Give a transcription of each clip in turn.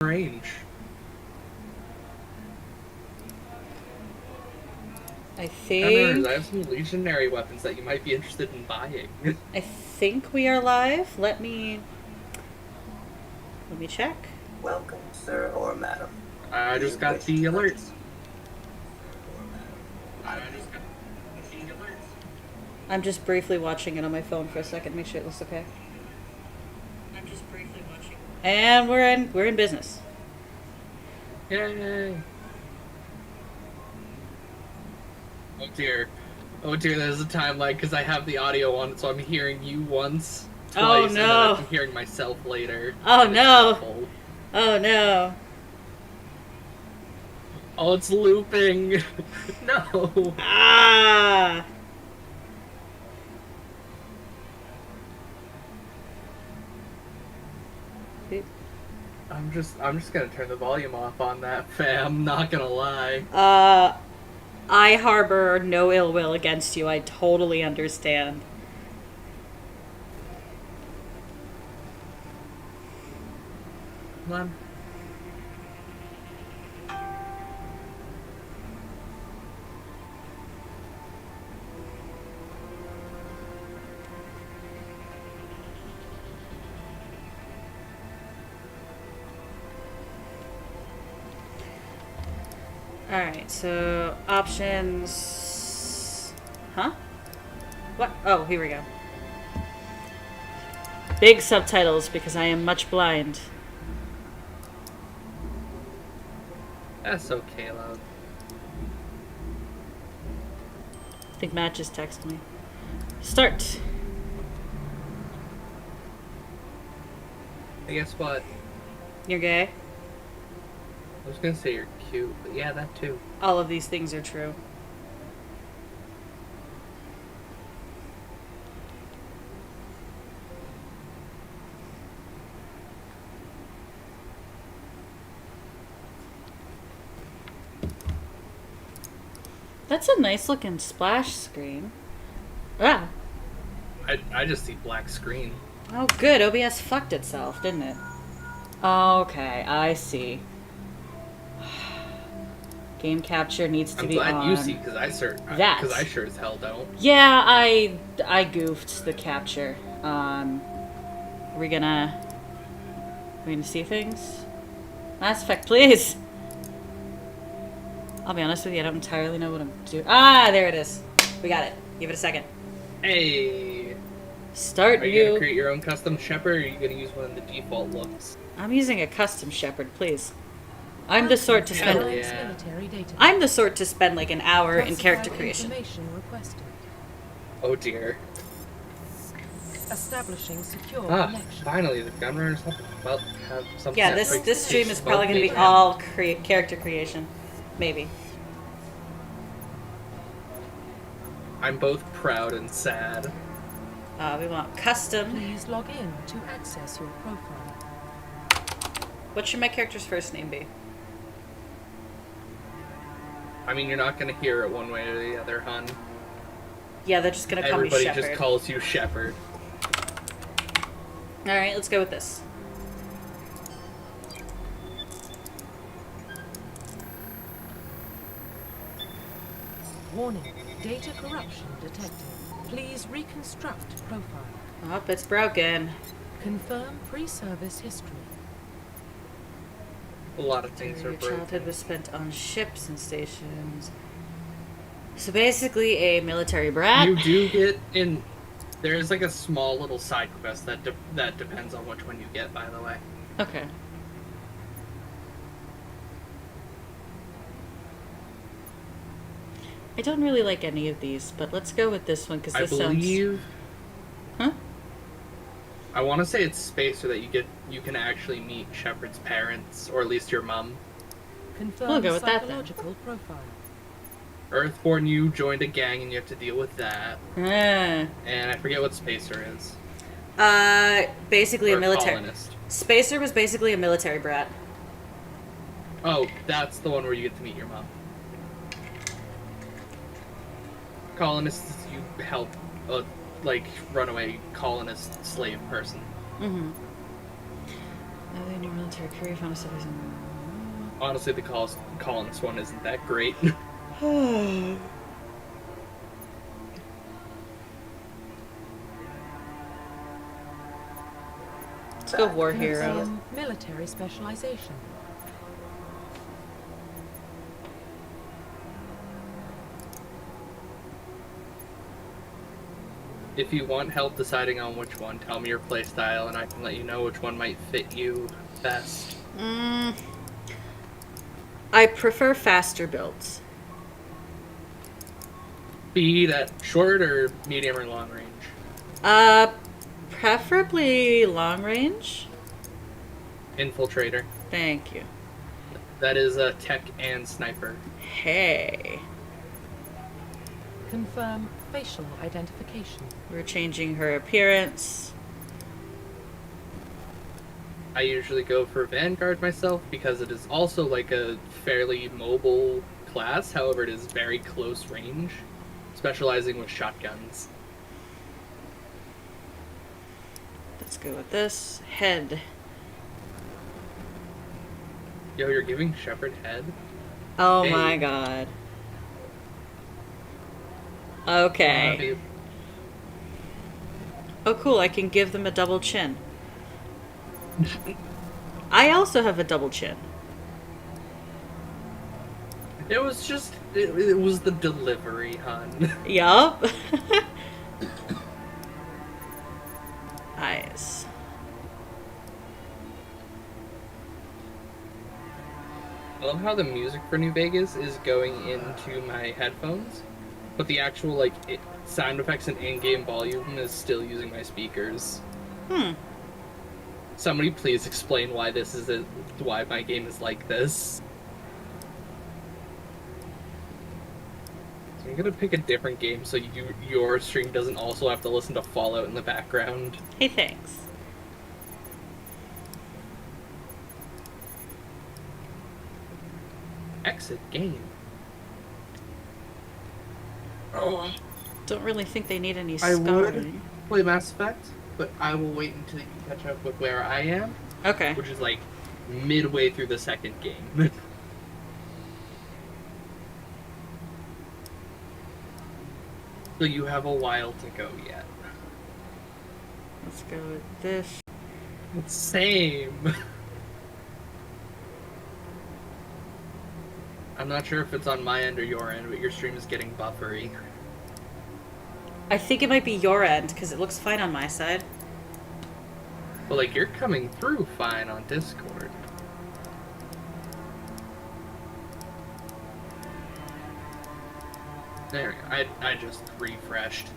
range. I have some legionary weapons that you might be interested in buying. I think we are live. Let me check. Welcome, sir or madam. I just got the alert. I'm just briefly watching it on my phone for a second. Make sure it looks okay. And we're in business. Yay! Oh dear, there's a time lag because I have the audio on, so I'm hearing you once, twice, oh no! And then I'm hearing myself later. Oh no! Oh no! Oh, it's looping. No. Ah! I'm just gonna turn the volume off on that, fam. Not gonna lie. I harbor no ill will against you. I totally understand. Come on. Alright, so options. Huh? What? Oh, here we go. Big subtitles because I am much blind. That's okay, love. I think Matt just texted me. Start! Hey, guess what? You're gay? I was gonna say you're cute, but yeah, that too. All of these things are true. That's a nice looking splash screen. Ah! I just see black screen. Oh good, OBS fucked itself, didn't it? Okay, I see. Game capture needs to be on. I'm glad you see, because I sure as hell don't. Yeah, I goofed the capture. We're gonna see things? Mass Effect, please! I'll be honest with you, I don't entirely know what I'm doing. Ah, there it is. We got it. Give it a second. Hey! Start Are you gonna create your own custom Shepard, or are you gonna use one of the default looks? I'm using a custom Shepard, please. I'm the sort to spend. Yeah. I'm the sort to spend like an hour in character creation. Oh dear. Establishing secure connection. Finally, the gunrunners have something. Yeah, this stream is probably going to be all character creation, maybe. I'm both proud and sad. We want custom. Please log in to access your profile. What should my character's first name be? I mean, you're not going to hear it one way or the other, hun. Yeah, they're just going to call me Shepard. Everybody just calls you Shepard. Alright, let's go with this. Warning, data corruption detected. Please reconstruct profile. Oh, it's broken. Confirm pre-service history. A lot of things are broken. Your childhood was spent on ships and stations. So basically a military brat. You do get in... There's like a small little side quest that depends on which one you get, by the way. Okay. I don't really like any of these, but let's go with this one because this sounds... Huh? I want to say it's Spacer that you can actually meet Shepard's parents, or at least your mom. Confirm we'll go with psychological that then. Profile. Earthborn, you joined a gang and you have to deal with that. And I forget what Spacer is. Basically or a military. Colonist. Spacer was basically a military brat. Oh, that's the one where you get to meet your mom. Colonist is you help runaway colonist slave person. Mm-hmm. Another new military career found us. Honestly, the colonist one isn't that great. Let's go war hero. Confirm military specialization. If you want help deciding on which one, tell me your playstyle and I can let you know which one might fit you best. I prefer faster builds. Speed at short or medium or long range? Preferably long range. Infiltrator. Thank you. That is a tech and sniper. Hey. Confirm facial identification. We're changing her appearance. I usually go for Vanguard myself because it is also like a fairly mobile class, however it is very close range, specializing with shotguns. Let's go with this. Head. Yo, you're giving Shepard head? Oh Hey. my god. Okay. Oh cool, I can give them a double chin. I also have a double chin. It was just, it was the delivery, hon. Yup. Nice. I love how the music for New Vegas is going into my headphones, but the actual, like, sound effects and in-game volume is still using my speakers. Somebody please explain why this is why my game is like this. So I'm gonna pick a different game so your stream doesn't also have to listen to Fallout in the background. Hey, thanks. Exit game. Oh, Don't really think they need any I would scarring. play Mass Effect, but I will wait until you catch up with where I am, Okay. which is like midway through the second game. So you have a while to go yet. Let's go with this. Same. I'm not sure if it's on my end or your end, but your stream is getting buffery. I think it might be your end, because it looks fine on my side. But like, you're coming through fine on Discord. There we go. I just refreshed.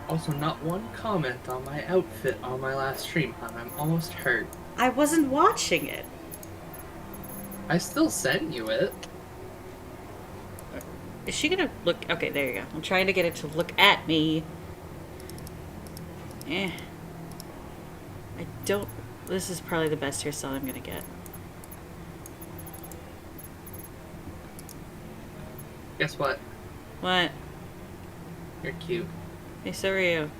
Also, not one comment on my outfit on my last stream, hon. I'm almost hurt. I wasn't watching it. I still sent you it. Is she gonna look? Okay, there you go. I'm trying to get it to look at me. I don't... This is probably the best hairstyle I'm gonna get. Guess what? What? You're cute. Hey, so are you.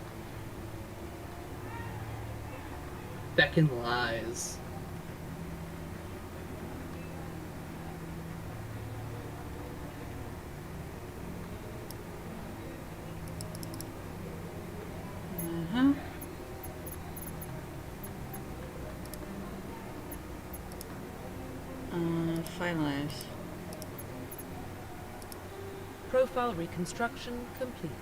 Feckin' lies. Uh-huh. Finalize. Profile reconstruction complete.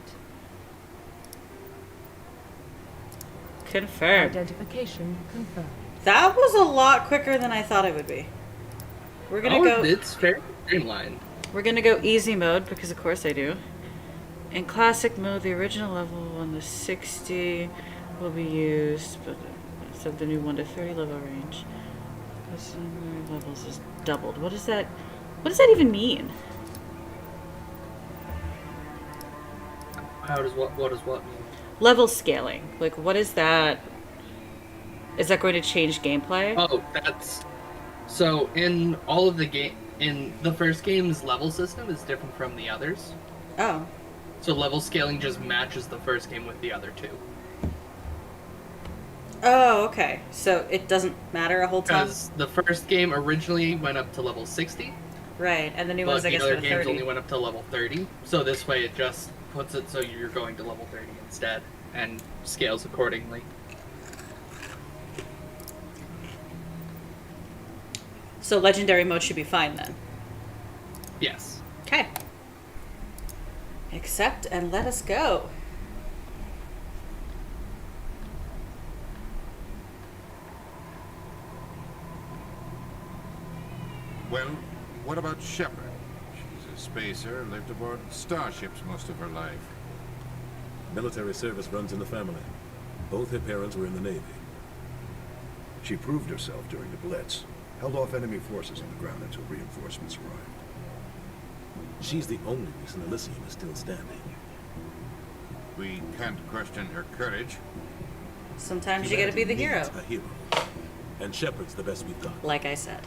Confirmed. Identification confirmed. That was a lot quicker than I thought it would be. We're gonna go... It's very streamlined. We're gonna go easy mode, because of course I do. In classic mode, the original level on the 60 will be used, but instead of the new 1 to 30 level range. This number of levels is doubled. What does that even mean? How does what does what mean? Level scaling. Like, what is that? Is that going to change gameplay? Oh, that's... So, in all of the game... In the first game's level system is different from the others. Oh. So level scaling just matches the first game with the other two. Oh, okay. So it doesn't matter a whole ton? Because the first game originally went up to level 60, Right, and the new but ones, I the guess, other for the games 30. only went up to level 30. So this way it just puts it so you're going to level 30 instead, and scales accordingly. So legendary mode should be fine then. Yes. Okay. Accept and let us go. Well, what about Shepard? She's a spacer, lived aboard starships most of her life. Military service runs in the family. Both her parents were in the Navy. She proved herself during the Blitz, held off enemy forces on the ground until reinforcements arrived. She's the only reason Elysium is still standing. We can't question her courage. Sometimes you gotta be the hero. Needs a hero. And Shepard's the best we've got. Like I said.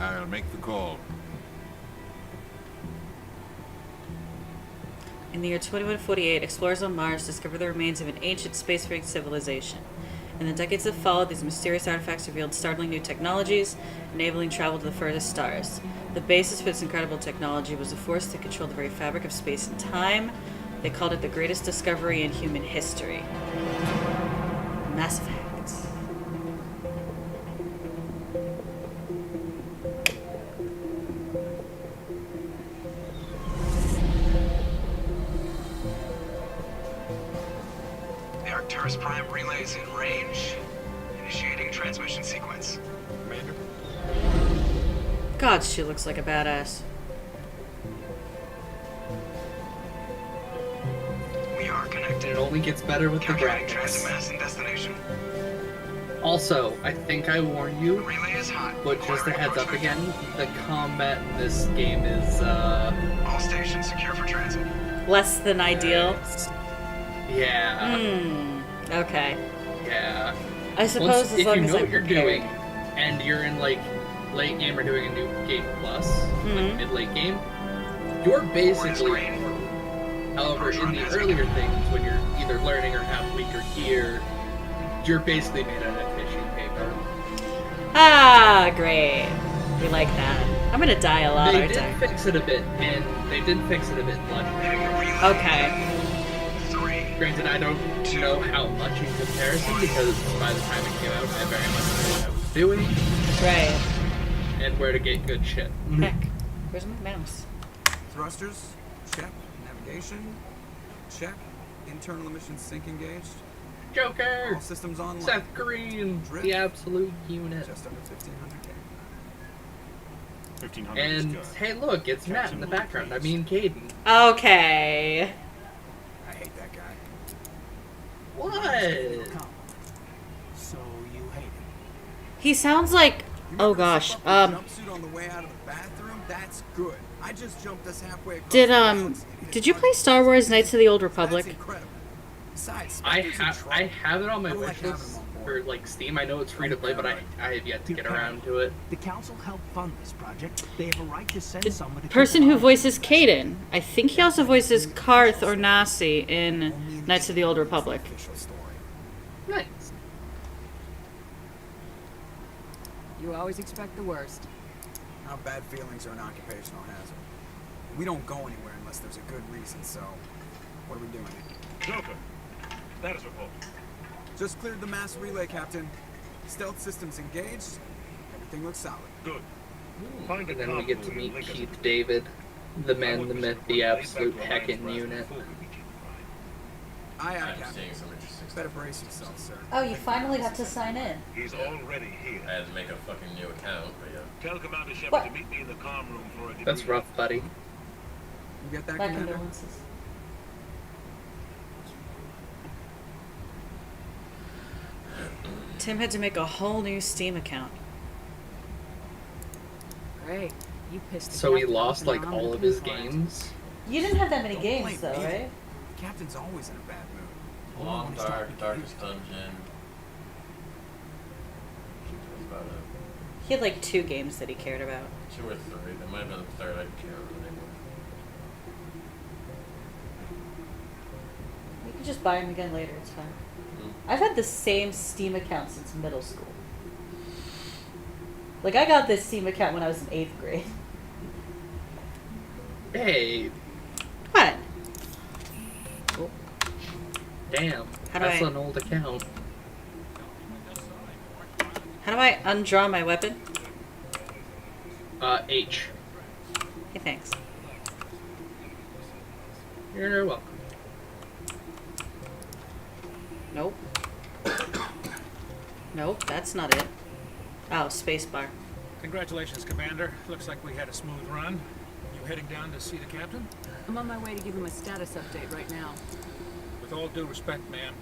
I'll make the call. In the year 2148, explorers on Mars discovered the remains of an ancient spacefaring civilization. In the decades that followed, these mysterious artifacts revealed startling new technologies, enabling travel to the furthest stars. The basis for this incredible technology was a force that controlled the very fabric of space and time. They called it the greatest discovery in human history. Mass Effect. The Arcturus Prime relays in range. Initiating transmission sequence. Commander? God, she looks like a badass. We are And connected. it only gets better with the Calculating transit graphics. mass and destination. Also, I think I warn The you, relay is hot. but just a Acquiring heads up approach again, the combat in this game is, vector. All stations secure for transit. Less than ideal. yeah, Okay. yeah. I suppose as If long you as know I'm what you're prepared. doing, and you're in, like, late game or doing a new game plus, like mid-late game, you're basically screen. However, in the earlier things, when you're either learning or have weaker gear, you're basically made out of tissue paper. Ah, great. We like that. I'm gonna die a lot, They aren't did I? fix it a bit, and they did fix it a bit in Legendary. Okay. 3. Granted, I don't know how much in comparison, because by the time it came out, I very much knew what I was doing, Right. and where to get good shit. Heck. Where's my mouse? Thrusters, check. Navigation, check. Internal emissions sync engaged. Joker! All systems online. Seth Green! The absolute unit. Just under 1,500K. 1500 And, hey look, it's Matt in the background. I mean Caden. Okay. I hate that guy. What? So you hate it? He sounds like. You Oh remember the gosh. slip up in the jumpsuit on the way out of the bathroom? That's good. I just jumped us halfway across Did the galaxy. did you play Star Wars Knights of the Old Republic? That's incredible. Besides, I Spectre's in trouble. have it on my I like wish having list him on for board. like Steam. I know it's free to play, but I have yet to get around to it. The council helped fund this project. They have a right to send The someone to person keep who an eye voices Caden. I think he also voices Karth or Nasi in Knights of the Old Republic. Official story. Nice. You always expect the worst. Now, bad feelings are an occupational hazard. We don't go anywhere unless there's a good reason, so what are we doing? Joker, status report. Just cleared the mass relay, Captain. Stealth systems engaged. Everything looks solid. Good. Find And the then we get to convoy meet and link us Keith with the- David, the I man, want the Mr. myth, Brooks the laid back absolute to Alliance heckin' Brass unit. before we begin the ride. Aye, aye, I'm Captain. seeing some interesting Better stuff. brace yourself, sir. Oh, you finally got to sign in. He's already here. I had to make a fucking new account, but yeah. Tell Commander Shepard What? to meet me in the comm room for a debrief. That's rough, buddy. You get that, My Commander? condolences. Tim had to make a whole new Steam account. Great. You pissed the So he captain lost off like and all I'm of his compliant. games. You didn't have that many Don't games, blame though, me. right? The captain's always in a bad mood. Long Dark, Darkest Dungeon. That's about it. He had like 2 games that he cared about. 2 or 3. There might have been a third, I can't remember anymore. can just buy them again later, it's fine. I've had the same Steam account since middle school. Like, I got this Steam account when I was in 8th grade. Hey, What? damn. How do That's I- an old account. How do I undraw my weapon? H. Hey, thanks. You're welcome. Nope. Nope, that's not it. Oh, spacebar. Congratulations, Commander. Looks like we had a smooth run. You heading down to see the captain? I'm on my way to give him a status update right now. With all due respect, ma'am,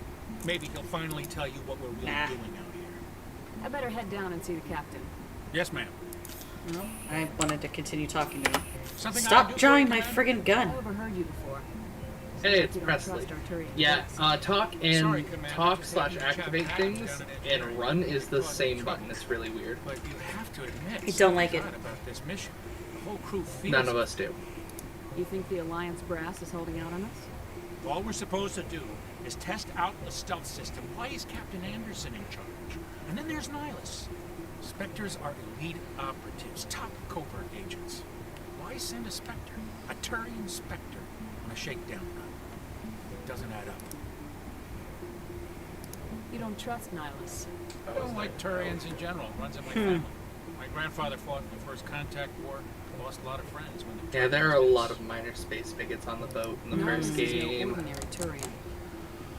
maybe he'll finally tell you what we're really doing out here. I better head down and see the captain. Yes, ma'am. No, I wanted to continue talking to him. Something I Stop do for drawing you, my Commander? friggin' gun. I overheard you before. Hey, it's You don't Presley. trust Arturian Yeah, jets. talk Sorry, Commander, talk just slash happened to chat activate patterns things, down in and engineering. run is the Causing same trouble. button. It's really weird. But you have to admit, I don't like it. something's odd about this mission. The whole crew feels None of us do. You think the Alliance brass is holding out on us? All we're supposed to do is test out the stealth system. Why is Captain Anderson in charge? And then there's Nihilus. Spectres are elite operatives, top covert agents. Why send a Spectre, a Turian Spectre, on a shakedown run? It doesn't add up. You don't trust Nihilus. I don't like Turians in general. Runs in my family. My grandfather fought in the First Contact War. Lost a lot of friends when the Yeah, there are a Turians- lot of minor space bigots on the boat in the Nihilus first is no game. ordinary Turian.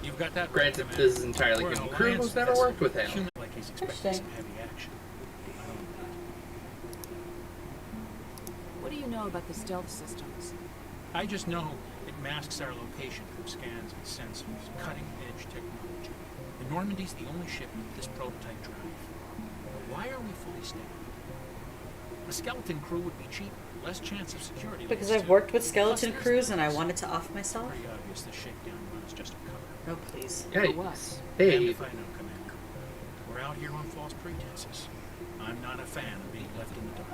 You've got that right, Granted, Commander. this is entirely We're an different crew alliance who's never vessel. worked with him. Human like he's expecting Interesting. some heavy action. I don't know. What do you know about the stealth systems? I just know it masks our location from scans and sensors. Cutting-edge technology. The Normandy's the only ship with this prototype drive. But why are we fully staffed? A skeleton crew would be cheaper, less chance of security. Because leaks, I've too. worked with skeleton Plus, crews and I wanted to off It's myself. pretty obvious the shakedown run is just a cover. No, please. Yikes. And Hey, if I know, Commander, we're out here on false pretenses. I'm not a fan of being left in the dark.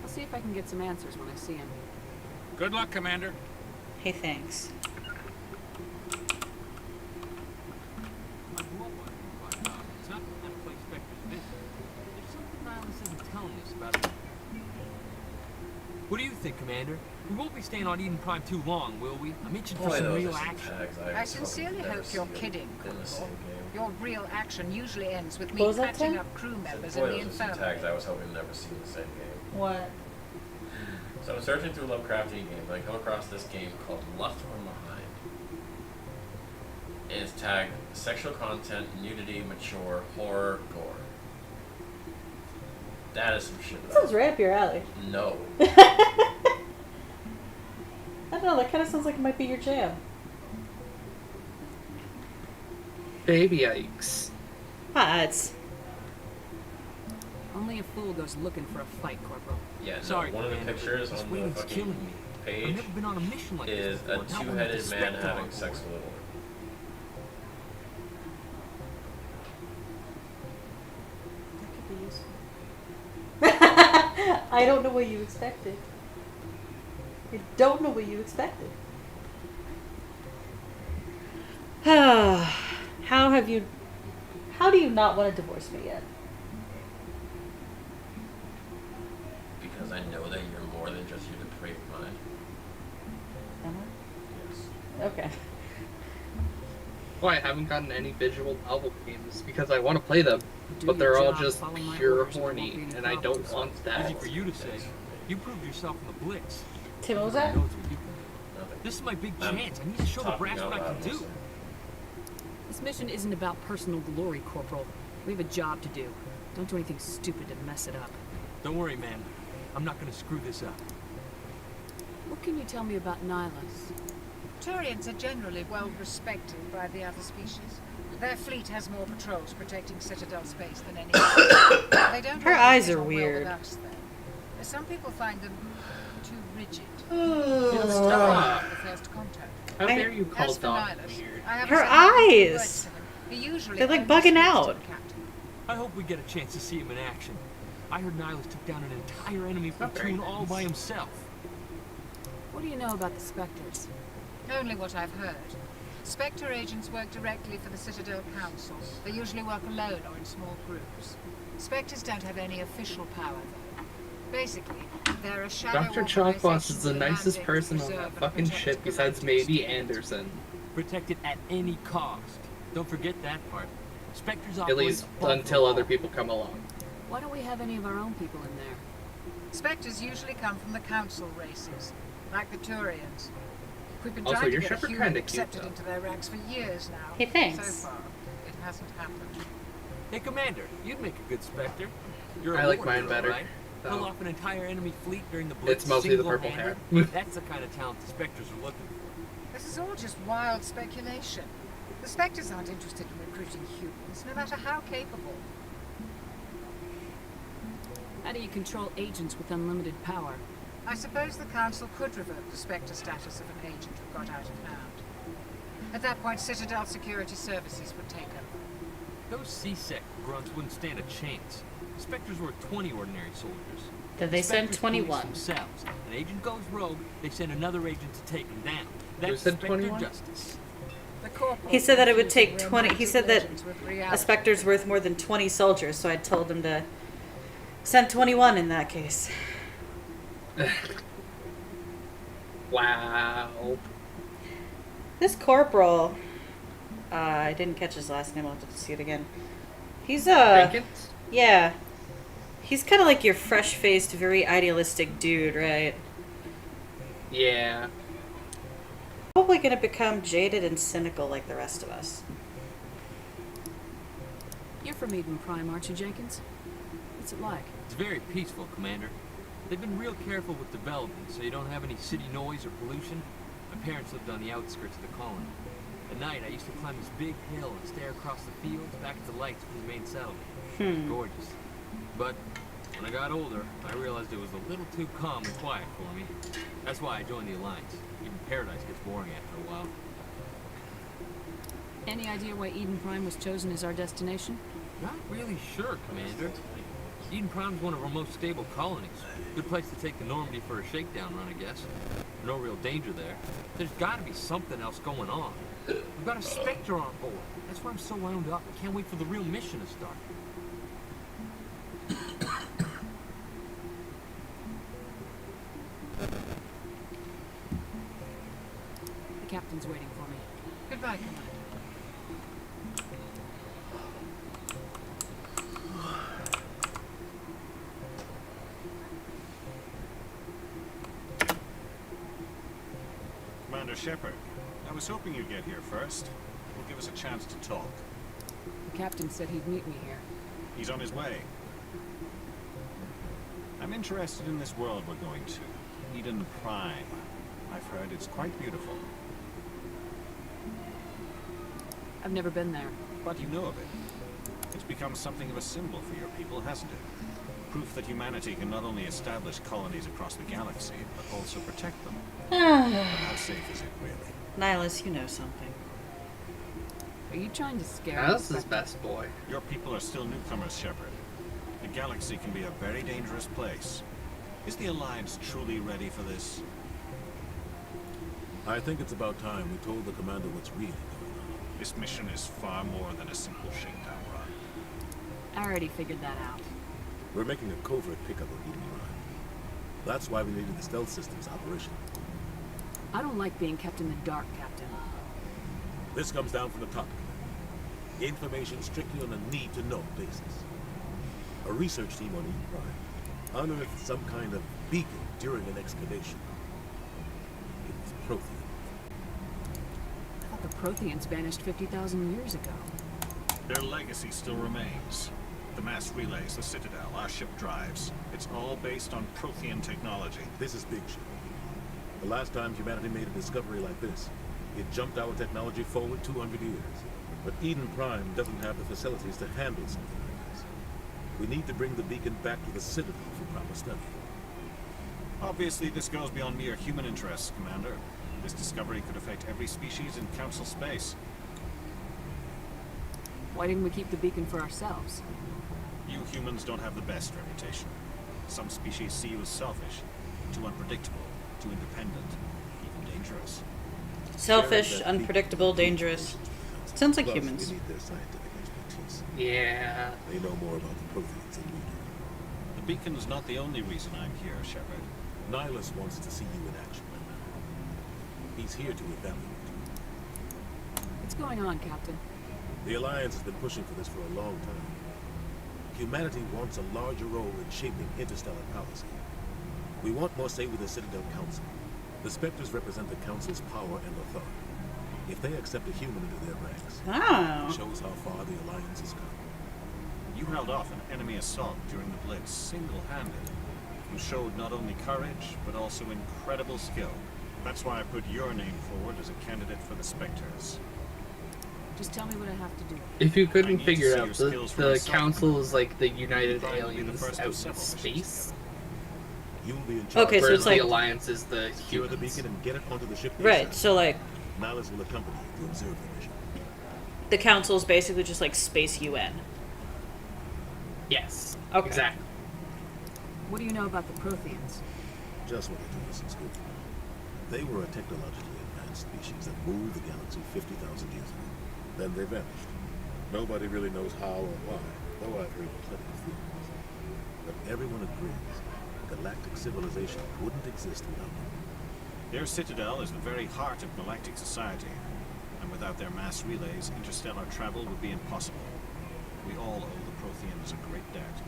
I'll see if I can get some answers when I see him. Good luck, Commander. Hey, thanks. It's not the kind of place Spectre's visit. There's something Nihilus isn't telling us about it. What do you think, Commander? We won't be staying on Eden Prime too long, will we? I'm itching for All I some know is real there's some action. tags I was sincerely hoping to never hope you're see kidding, in the same Corporal. game. Your real action usually ends with What me was that, patching Tim? up crew So members in boy, the those are some inferno. tags I was hoping to never see in the same game. What? So I'm searching through Lovecraftian games and I come across this game called Left from Behind. And it's tagged sexual content, nudity, mature, horror, gore. That is some shit. That sounds right up your alley. No. I don't know, that kind of sounds like it might be your jam. baby yikes. What? Only a fool goes looking for a fight, Corporal. Yeah, no, Sorry, one of the Commander. pictures This on the waiting's fucking killing me. I've page never been on a mission like is this a before. Not one with two-headed the man Spectre having on sex board. with a woman. I don't know what you expected. I don't know what you expected. How do you not want to divorce me yet? Because I know that you're more than just your depraved mind. Am Yes. I? Okay. Well, I haven't gotten any visual novel games because I want to play them, Do but they're your all job, just follow my pure orders, and there won't horny, be any and I don't problems. want Easy that. for you to say. You proved yourself in the Blitz. Tim, what was that? Knows what you can do. Nothing. This is my big I'm chance. I need to show the talking brass out what I loud, can do. listen. This mission isn't about personal glory, Corporal. We have a job to do. Don't do anything stupid to mess it up. Don't worry, man. I'm not gonna screw this up. What can you tell me about Nihilus? Turians are generally well respected by the other species. Their fleet has more patrols protecting Citadel space than any other. They don't Her always eyes get are on well weird. with us, though. Some people find them too rigid. Stop. The first contact. How dare you call As for Doc Nihilus, weird? I haven't Her said many eyes! words to him. He usually They're like only bugging speaks to out. the captain. I hope we get a chance to see him in action. I heard Nihilus took down an entire enemy Not very platoon all nice. by himself. What do you know about the Spectres? Only what I've heard. Spectre agents work directly for the Citadel Council. They usually work alone or in small groups. Spectres don't have any official power, though. Basically, they're a shadow Dr. Chalkboss is the nicest person on that fucking ship besides maybe Anderson. Protect it at any cost. Don't forget that part. Spectres At operate least above until the other law. people come along. Why don't we have any of our own people in there? Spectres usually come from the Council races, like the Turians. We've been Also, trying to your get a Shepherd human kinda cute, accepted though. into their ranks for years now. Hey, thanks. So far, it hasn't happened. Hey, Commander, you'd make a good Spectre. You're a I like war mine hero, better. right? So- Pull off an entire enemy fleet during the Blitz. It's mostly the purple hair. single-handed. That's the kind of talent the Spectres are looking for. This is all just wild speculation. The Spectres aren't interested in recruiting humans, no matter how capable. How do you control agents with unlimited power? I suppose the Council could revoke the Spectre status of an agent who got out of hand. At that point, Citadel Security Services would take over. Those C-Sec grunts wouldn't stand a chance. Spectres were 20 ordinary soldiers. Then they send Spectres 21. police themselves. An agent goes rogue, they send another agent to take him down. Who That's said Spectre 21? justice. The corporal He said that it would take confusing 20. He said that legends with a reality. Spectre's worth more than 20 soldiers, so I told him to send 21 in that case. Wow. This corporal, I didn't catch his last name. I'll have to see it again. He's Jenkins? yeah, he's kind of like your fresh-faced, very idealistic dude, right? Yeah. Probably gonna become jaded and cynical like the rest of us. You're from Eden Prime, aren't you, Jenkins? What's it like? It's very peaceful, Commander. They've been real careful with development, so you don't have any city noise or pollution. My parents lived on the outskirts of the colony. At night, I used to climb this big hill and stare across the fields back at the lights from the main settlement. It was gorgeous. But when I got older, I realized it was a little too calm and quiet for me. That's why I joined the Alliance. Even Paradise gets boring after a while. Any idea why Eden Prime was chosen as our destination? Not really sure, Commander. Eden Prime's one of our most stable colonies. Good place to take the Normandy for a shakedown run, I guess. No real danger there. There's gotta be something else going on. We've got a Spectre on board. That's why I'm so wound up. I can't wait for the real mission to start. The captain's waiting for me. Goodbye, Commander. Commander Shepard, I was hoping you'd get here first. It will give us a chance to talk. The captain said he'd meet me here. He's on his way. I'm interested in this world we're going to. Eden Prime. I've heard it's quite beautiful. I've never been there. But you know of it. It's become something of a symbol for your people, hasn't it? Proof that humanity can not only establish colonies across the galaxy, but also protect them. But how safe is it, really? Nihilus, you know something. Are you trying to scare Now, us? this is best boy. Your people are still newcomers, Shepard. The galaxy can be a very dangerous place. Is the Alliance truly ready for this? I think it's about time we told the commander what's really going on. This mission is far more than a simple shakedown run. I already figured that out. We're making a covert pickup of Eden Prime. That's why we needed the stealth systems operational. I don't like being kept in the dark, Captain. This comes down from the top, Commander. Information strictly on a need-to-know basis. A research team on Eden Prime unearthed some kind of beacon during an excavation. It was Prothean. I thought the Protheans vanished 50,000 years ago. Their legacy still remains. The mass relays, the Citadel, our ship drives. It's all based on Prothean technology. This is big shit. The last time humanity made a discovery like this, it jumped our technology forward 200 years. But Eden Prime doesn't have the facilities to handle something like this. We need to bring the beacon back to the Citadel for proper study. Obviously, this goes beyond mere human interests, Commander. This discovery could affect every species in Council space. Why didn't we keep the beacon for ourselves? You humans don't have the best reputation. Some species see you as selfish, too unpredictable, too independent, even dangerous. Selfish, unpredictable, dangerous. Sounds like Plus, humans. we need their scientific expertise. Yeah. They know more about the Protheans than we do. The beacon's not the only reason I'm here, Shepard. Nihilus wants to see you in action. He's here to evaluate you. What's going on, Captain? The Alliance has been pushing for this for a long time. Humanity wants a larger role in shaping interstellar policy. We want more say with the Citadel Council. The Spectres represent the Council's power and authority. If they accept a human into their ranks, it shows how far the Alliance has come. You held off an enemy assault during the Blitz single-handed. You showed not only courage, but also incredible skill. That's why I put your name forward as a candidate for the Spectres. Just tell me what I have to do. If you couldn't to figure see out, your skills for the myself. council is like the United Prime will be the Aliens first out of in several space. You will be in charge. Okay, so Whereas it's like the Alliance is the secure the humans. beacon and get it onto the ship. right. ASAP. So like Nihilus will accompany you to observe the mission. the council is basically just like space UN. Yes. Okay. Exactly. What do you know about the Protheans? Just what they told us in school. They were a technologically advanced species that ruled the galaxy 50,000 years ago. Then they vanished. Nobody really knows how or why, though I've heard plenty of theories. But everyone agrees galactic civilization wouldn't exist without them. Their citadel is the very heart of galactic society, and without their mass relays, interstellar travel would be impossible. We all owe the Protheans a great debt.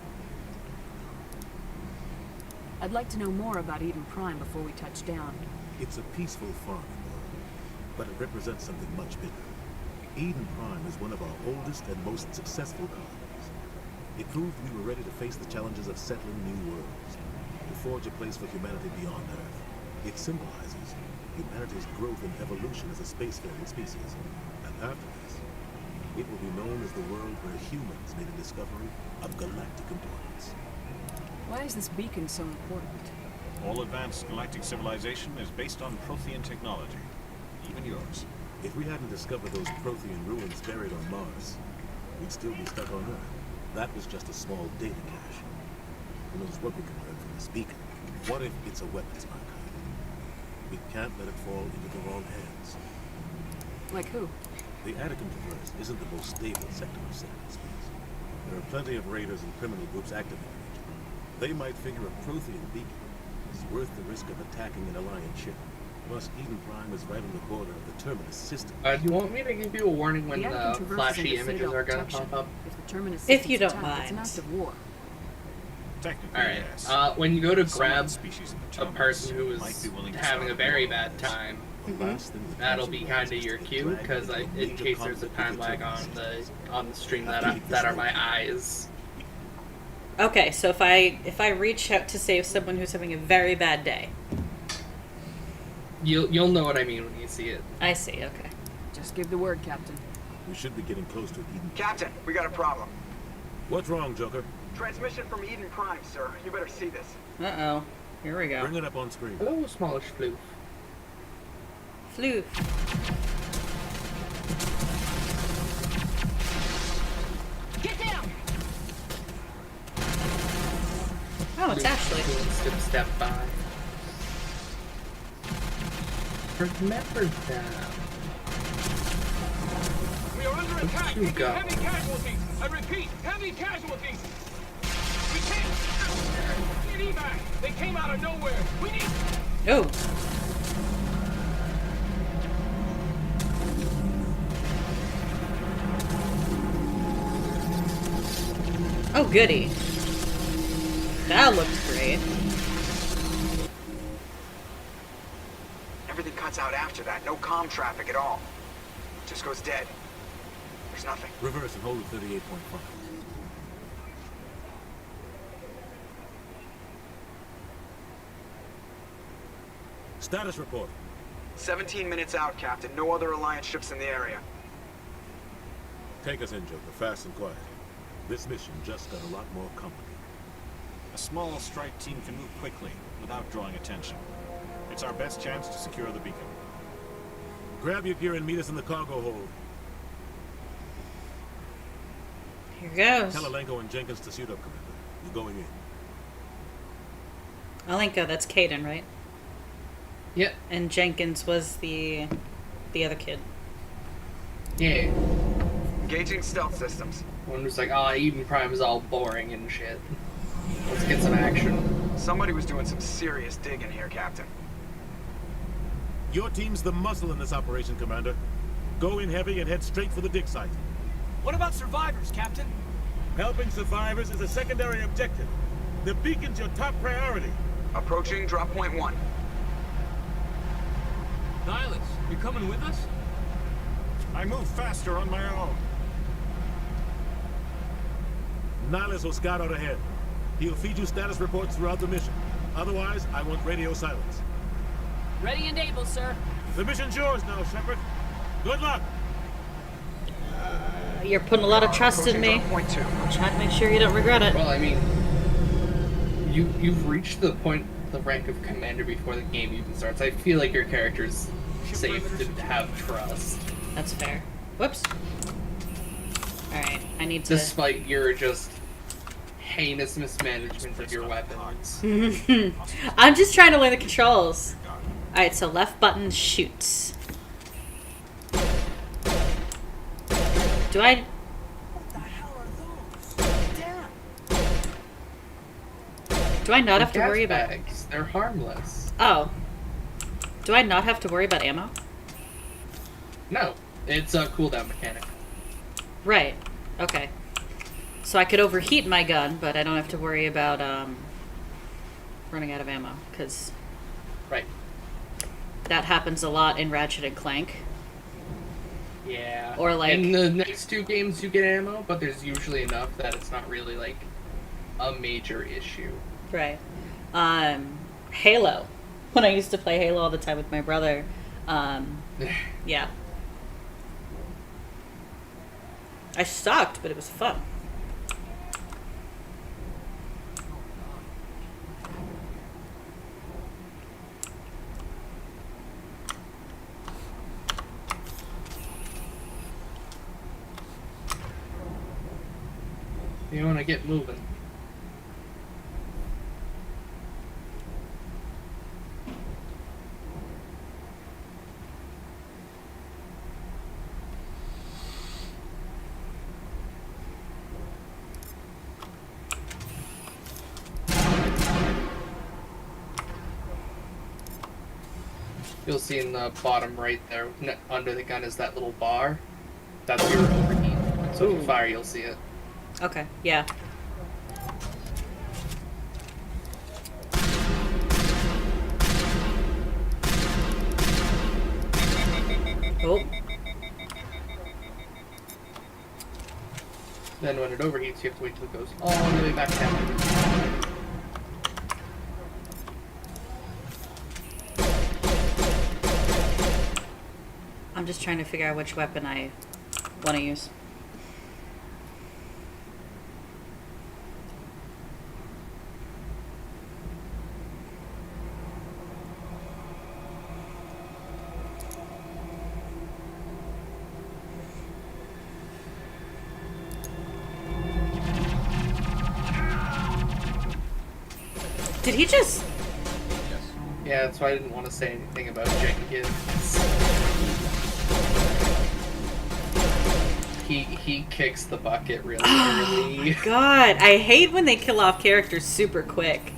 I'd like to know more about Eden Prime before we touch down. It's a peaceful farming world, but it represents something much bigger. Eden Prime is one of our oldest and most successful colonies. It proved we were ready to face the challenges of settling new worlds, to forge a place for humanity beyond Earth. It symbolizes humanity's growth and evolution as a spacefaring species. And after this, it will be known as the world where humans made a discovery of galactic importance. Why is this beacon so important? All advanced galactic civilization is based on Prothean technology, even yours. If we hadn't discovered those Prothean ruins buried on Mars, we'd still be stuck on Earth. That was just a small data cache. Who knows what we can learn from this beacon? What if it's a weapons archive? We can't let it fall into the wrong hands. Like who? The Attican Traverse isn't the most stable sector of cyberspace. There are plenty of raiders and criminal groups active in the region. They might figure a Prothean beacon is worth the risk of attacking an Alliance ship. Plus, Eden Prime is right on the border of the Terminus system. Do you want me to give you a warning when The Attican Traverse flashy is under images Citadel are going to protection. pop up? If the Terminus If you system's don't attacked, it's an mind. act of war. Technically, Alright, yes. when you go to Some grab of the species in the a terminus person who might is be willing to having a start very war bad with us. time, The last thing the that'll Council be wants kind of is your to cue, drag because into a in major case there's a conflict time with lag Terminus. on the stream that are my eyes. Okay, so if I reach out to save someone who's having a very bad day. You'll know what I mean when you see it. I see, okay. Just give the word, Captain. We should be getting close to Eden. Captain, we got a problem. What's wrong, Joker? Transmission from Eden Prime, sir. You better see this. Uh-oh. Here we go. Bring it up on screen. Hello, smallish floof. Floof. Get down! Oh, it's Ashley. Step by. Remember that. We are under attack. you go? Heavy casualties. I repeat, heavy casualties. We can't. Need evac. They came out of nowhere. We need. Oh. Oh, goody. That looks great. Everything cuts out after that. No comm traffic at all. Just goes dead. There's nothing. Reverse and hold at 38.5. Status report. 17 minutes out, Captain. No other Alliance ships in the area. Take us in, Joker, fast and quiet. This mission just got a lot more complicated. A small strike team can move quickly, without drawing attention. It's our best chance to secure the beacon. Grab your gear and meet us in the cargo hold. Here goes. Tell Alenko and Jenkins to suit up, Commander. You're going in. Alenko, that's Caden, right? Yep. And Jenkins was the... the other kid. Yeah. Engaging stealth systems. One was like, oh, Eden Prime is all boring and shit. Let's get some action. Somebody was doing some serious digging here, Captain. Your team's the muscle in this operation, Commander. Go in heavy and head straight for the dig site. What about survivors, Captain? Helping survivors is a secondary objective. The beacon's your top priority. Approaching drop point 1. Nihilus, you coming with us? I move faster on my own. Nihilus will scout out ahead. He'll feed you status reports throughout the mission. Otherwise, I want radio silence. Ready and able, sir. The mission's yours now, Shepard. Good luck. You're putting a lot of trust in me. Point 2. I'm trying to make sure you don't regret it. Well, I mean, you've reached the rank of commander before the game even starts. I feel like your character's safe to have trust. That's fair. Whoops. Alright, I need to... Despite your just heinous mismanagement of your weapons. I'm just trying to learn the controls. Alright, so left button shoots. Do I... What the hell are those? Damn! Do I not have to Gas worry about... bags. They're harmless. Oh. Do I not have to worry about ammo? No. It's a cooldown mechanic. Right. Okay. So I could overheat my gun, but I don't have to worry about running out of ammo, because Right. that happens a lot in Ratchet and Clank. Yeah. Or like... In the next 2 games you get ammo, but there's usually enough that it's not really like a major issue. Right. Halo. When I used to play Halo all the time with my brother, yeah. I sucked, but it was fun. You want to get moving. You'll see in the bottom right there, under the gun is that little bar. That's your overheat. So if you fire, you'll see it. Okay, yeah. Oh. Then when it overheats, you have to wait till it goes all the way back down. I'm just trying to figure out which weapon I want to use. Did he just... Yes. Yeah, that's why I didn't want to say anything about Jenkins. He kicks the bucket really early. God, I hate when they kill off characters super quick.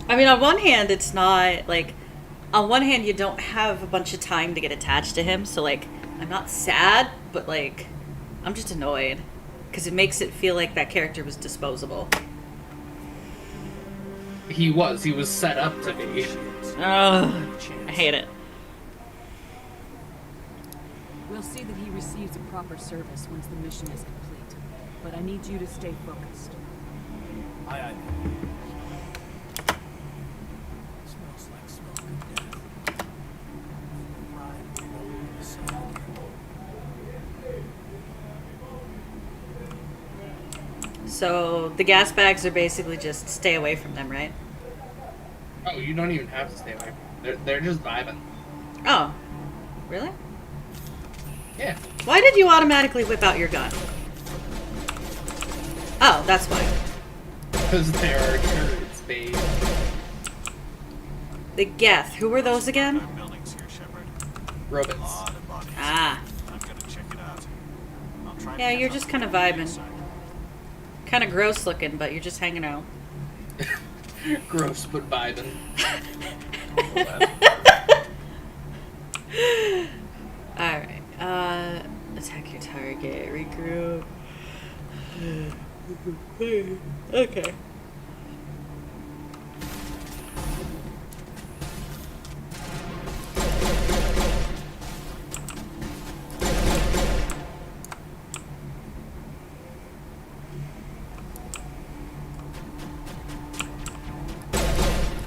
I mean, on one hand, it's not, like... On one hand, you don't have a bunch of time to get attached to him, so, like, I'm not sad, but, like, I'm just annoyed. Because it makes it feel like that character was disposable. He was set up to be. Oh, I hate it. We'll see that he receives a proper service once the mission is complete. But I need you to stay focused. Aye, aye. Smells like smoke and death. Right over the sun. So, the gas bags are basically just stay away from them, right? Oh, you don't even have to stay away. They're just vibing. Oh. Really? Yeah. Why did you automatically whip out your gun? Oh, that's why. Because there are turrets, babe. The Geth. Who were those again? Buildings here, Shepard. Robots. Ah. I'm gonna check it out. I'll try Yeah, you're just kind of vibing. Kind of gross looking, but you're just hanging out. Gross, but vibing. Alright, attack your target, regroup. Okay.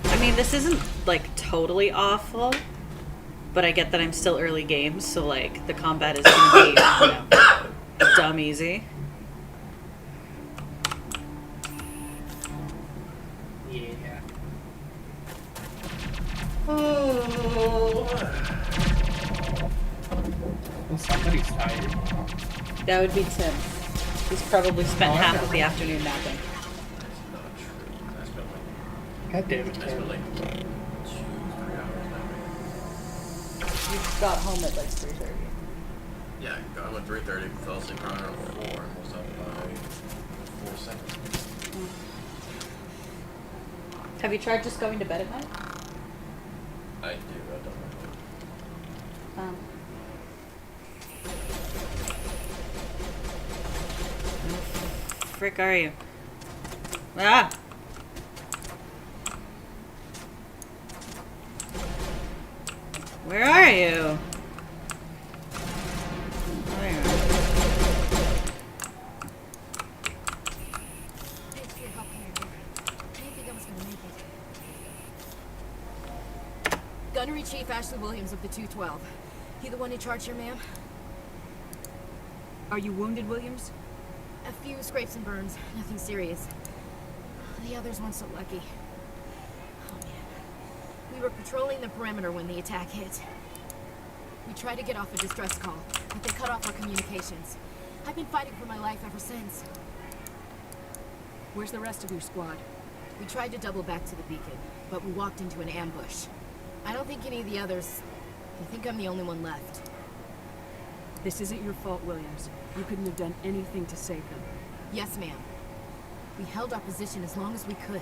I mean, this isn't, like, totally awful, but I get that I'm still early game, so, like, the combat is gonna be, you know, dumb easy. Yeah. Oh. Well, somebody's tired. That would be Tim. He's probably spent half of the afternoon napping. God damn it, I spent like 2-3 hours napping. You got home at like 3:30. Yeah, I got home at 3:30, fell asleep around 4, and was up by 4 seconds. Have you tried just going to bed at night? I do, I don't know. Frick are you? Ah! Where are you? There you are. Thanks for your help, Commander. I didn't think I was gonna make it. Gunnery Chief Ashley Williams of the 212. You the one in charge here, ma'am? Are you wounded, Williams? A few scrapes and burns. Nothing serious. The others weren't so lucky. Oh, man. We were patrolling the perimeter when the attack hit. We tried to get off a distress call, but they cut off our communications. I've been fighting for my life ever since. Where's the rest of your squad? We tried to double back to the beacon, but we walked into an ambush. I don't think any of the others... I think I'm the only one left. This isn't your fault, Williams. You couldn't have done anything to save them. Yes, ma'am. We held our position as long as we could,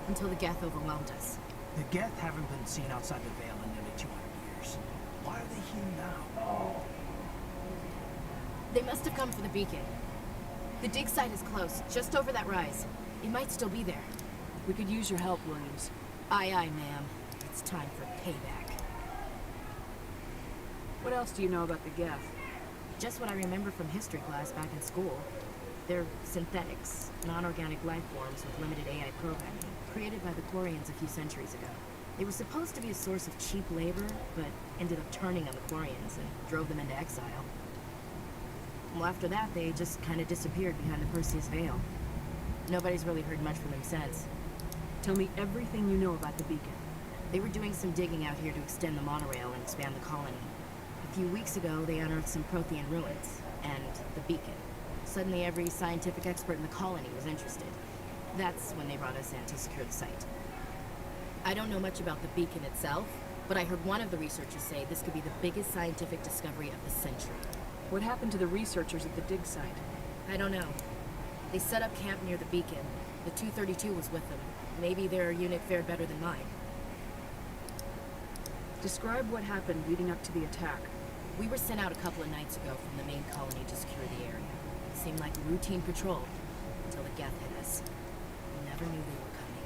until the Geth overwhelmed us. The Geth haven't been seen outside the Veil in nearly 200 years. Why are they here now? They must have come for the beacon. The dig site is close, just over that rise. It might still be there. We could use your help, Williams. Aye, aye, ma'am. It's time for payback. What else do you know about the Geth? Just what I remember from history class back in school. They're synthetics, non-organic life forms with limited AI programming, created by the Quarians a few centuries ago. They were supposed to be a source of cheap labor, but ended up turning on the Quarians and drove them into exile. Well, after that, they just kind of disappeared behind the Perseus Veil. Nobody's really heard much from them since. Tell me everything you know about the beacon. They were doing some digging out here to extend the monorail and expand the colony. A few weeks ago, they unearthed some Prothean ruins, and the beacon. Suddenly, every scientific expert in the colony was interested. That's when they brought us in to secure the site. I don't know much about the beacon itself, but I heard one of the researchers say this could be the biggest scientific discovery of the century. What happened to the researchers at the dig site? I don't know. They set up camp near the beacon. The 232 was with them. Maybe their unit fared better than mine. Describe what happened leading up to the attack. We were sent out a couple of nights ago from the main colony to secure the area. It seemed like a routine patrol until the Geth hit us. We never knew they were coming.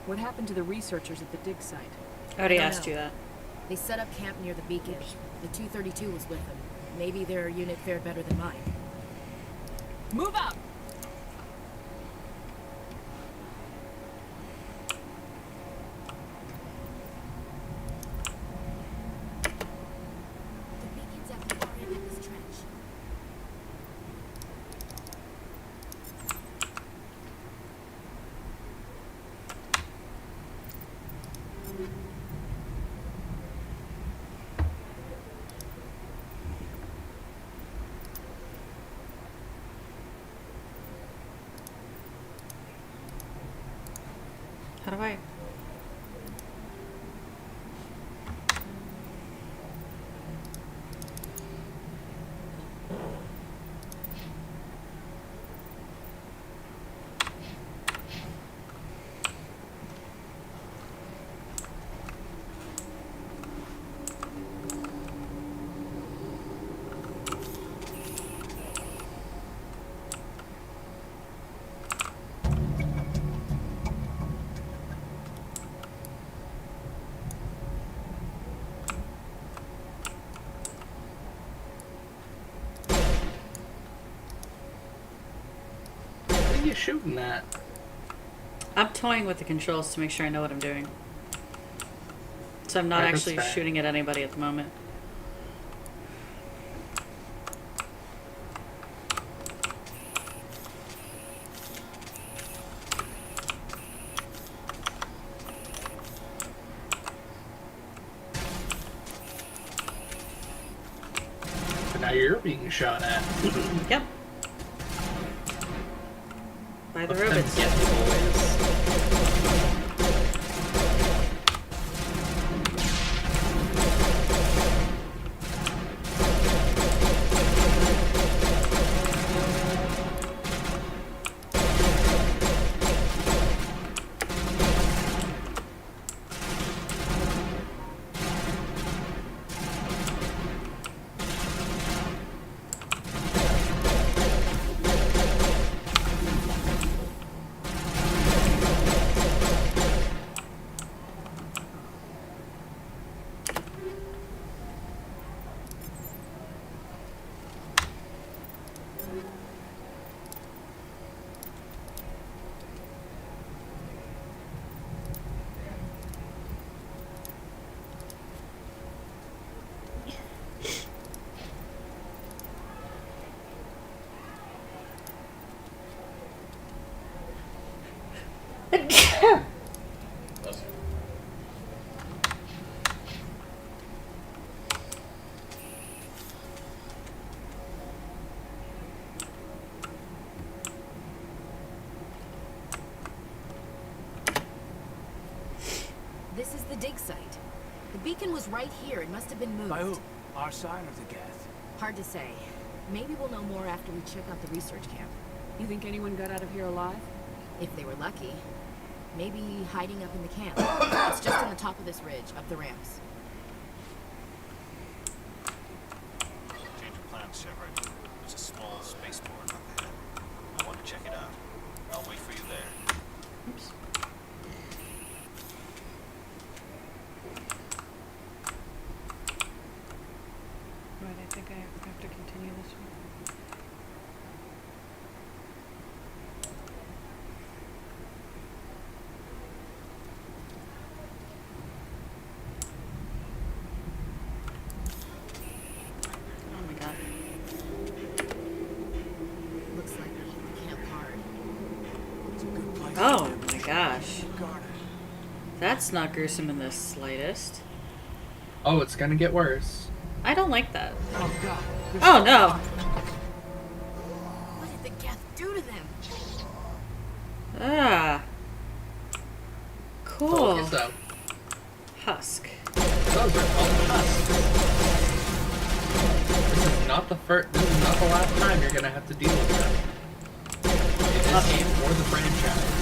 What happened to the researchers at the dig site? I already asked you that. They set up camp near the beacon. The 232 was with them. Maybe their unit fared better than mine. Move out! The beacon's at the far end of this trench. How do I? are you shooting at? I'm toying with the controls to make sure I know what I'm doing. So I'm not Alright, actually that's fair. shooting at anybody at the moment. But now you're being shot at. Yep. By the Let them robots. get the boys. Bless you. This is the dig site. The beacon was right here. It must have been moved. By who? Our side or the Geth? Hard to say. Maybe we'll know more after we check out the research camp. You think anyone got out of here alive? If they were lucky. Maybe hiding up in the camp. It's just on the top of this ridge, up the ramps. Change of plans, Shepard. There's a small spaceport up ahead. I want to check it out. I'll wait for you there. Oops. Right, I think I have to continue this one. Oh my god. Looks like we hit the camp hard. It's a good place. Oh my gosh. Guard it. That's not gruesome in the slightest. Oh, it's gonna get worse. I don't like that. Oh god. Oh no! What did the Geth do to them? Ah. Cool. Focus out. Husk. Those are called husks. This is not the first. This is not the last time you're gonna have to deal with them. It is game for the franchise.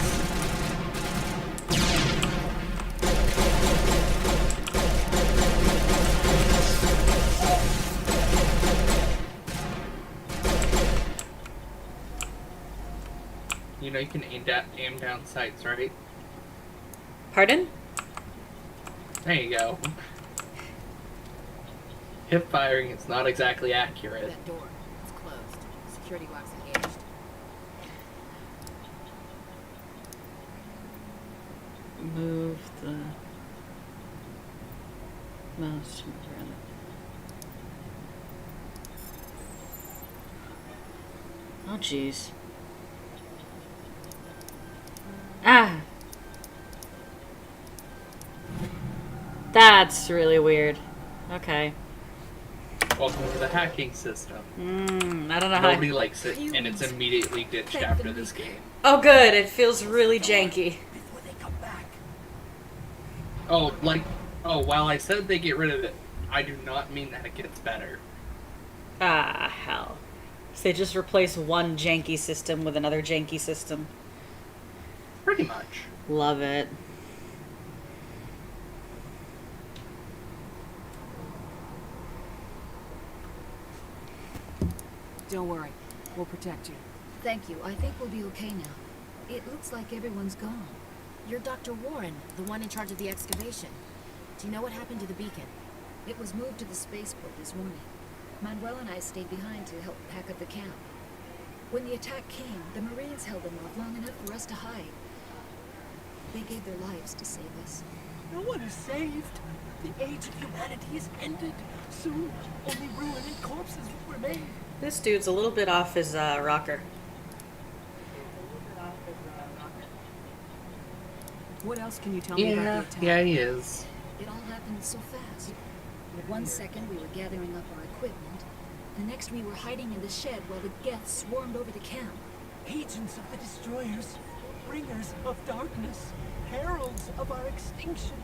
You know you can aim down sights, right? Pardon? There you go. Hip firing is not exactly accurate. That door. It's closed. Security lock's engaged. Move the mouse to move around it. Oh jeez. Ah! That's really weird. Okay. Welcome to the hacking system. I don't know how. Nobody likes it, and it's immediately ditched after this game. Oh, good. It feels really janky. Before they come back. Oh, while I said they get rid of it, I do not mean that it gets better. Ah, hell. So they just replace one janky system with another janky system. Pretty much. Love it. Don't worry. We'll protect you. Thank you. I think we'll be okay now. It looks like everyone's gone. You're Dr. Warren, the one in charge of the excavation. Do you know what happened to the beacon? It was moved to the spaceport this morning. Manuel and I stayed behind to help pack up the camp. When the attack came, the Marines held them off long enough for us to hide. They gave their lives to save us. No one is saved. The age of humanity is ended. Soon, only ruin and corpses will remain. This dude's a little bit off his rocker. What else can you tell me about the attack? Yeah, he is. It all happened so fast. One second we were gathering up our equipment. The next we were hiding in the shed while the Geth swarmed over the camp. Agents of the destroyers, bringers of darkness, heralds of our extinction.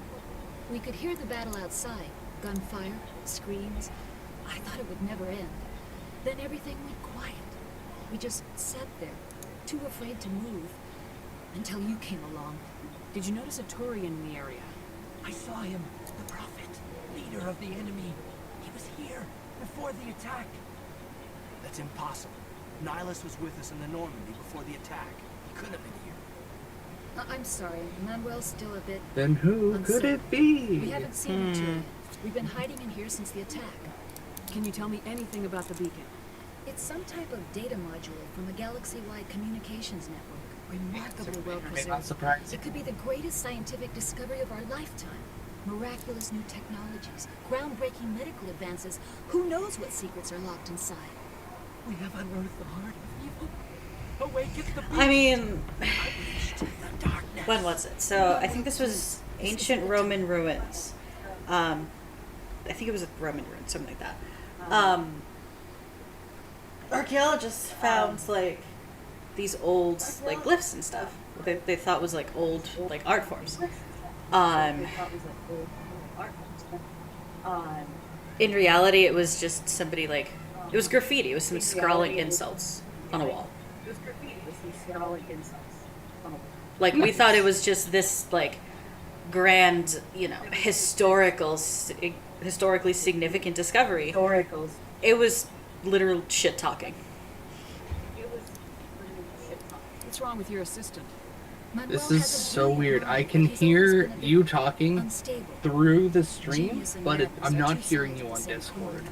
We could hear the battle outside. Gunfire, screams. I thought it would never end. Then everything went quiet. We just sat there, too afraid to move, until you came along. Did you notice a Turian in the area? I saw him, the prophet, leader of the enemy. He was here, before the attack. That's impossible. Nihilus was with us in the Normandy before the attack. He couldn't have been here. I'm sorry, Manuel's still a bit... Then who could it be? We haven't seen him yet. We've been hiding in here since the attack. Can you tell me anything about the beacon? It's some type of data module from a galaxy-wide communications network. Remarkably well preserved. It could be the greatest scientific discovery of our lifetime. Miraculous new technologies, groundbreaking medical advances. Who knows what secrets are locked inside? We have unearthed the heart of evil. Awaken the beast. I mean, when was it? So I think this was ancient Roman ruins. I think it was a Roman ruin, something like that. Archaeologists found like these old like glyphs and stuff. They thought was like old like art forms. In reality, it was just somebody like it was graffiti. It was some scrawling insults on a wall. Like we thought it was just this like grand, you know, historically significant discovery. It was literal shit talking. What's wrong with your assistant? This is so weird. I can hear you talking through the stream, but I'm not hearing you on Discord.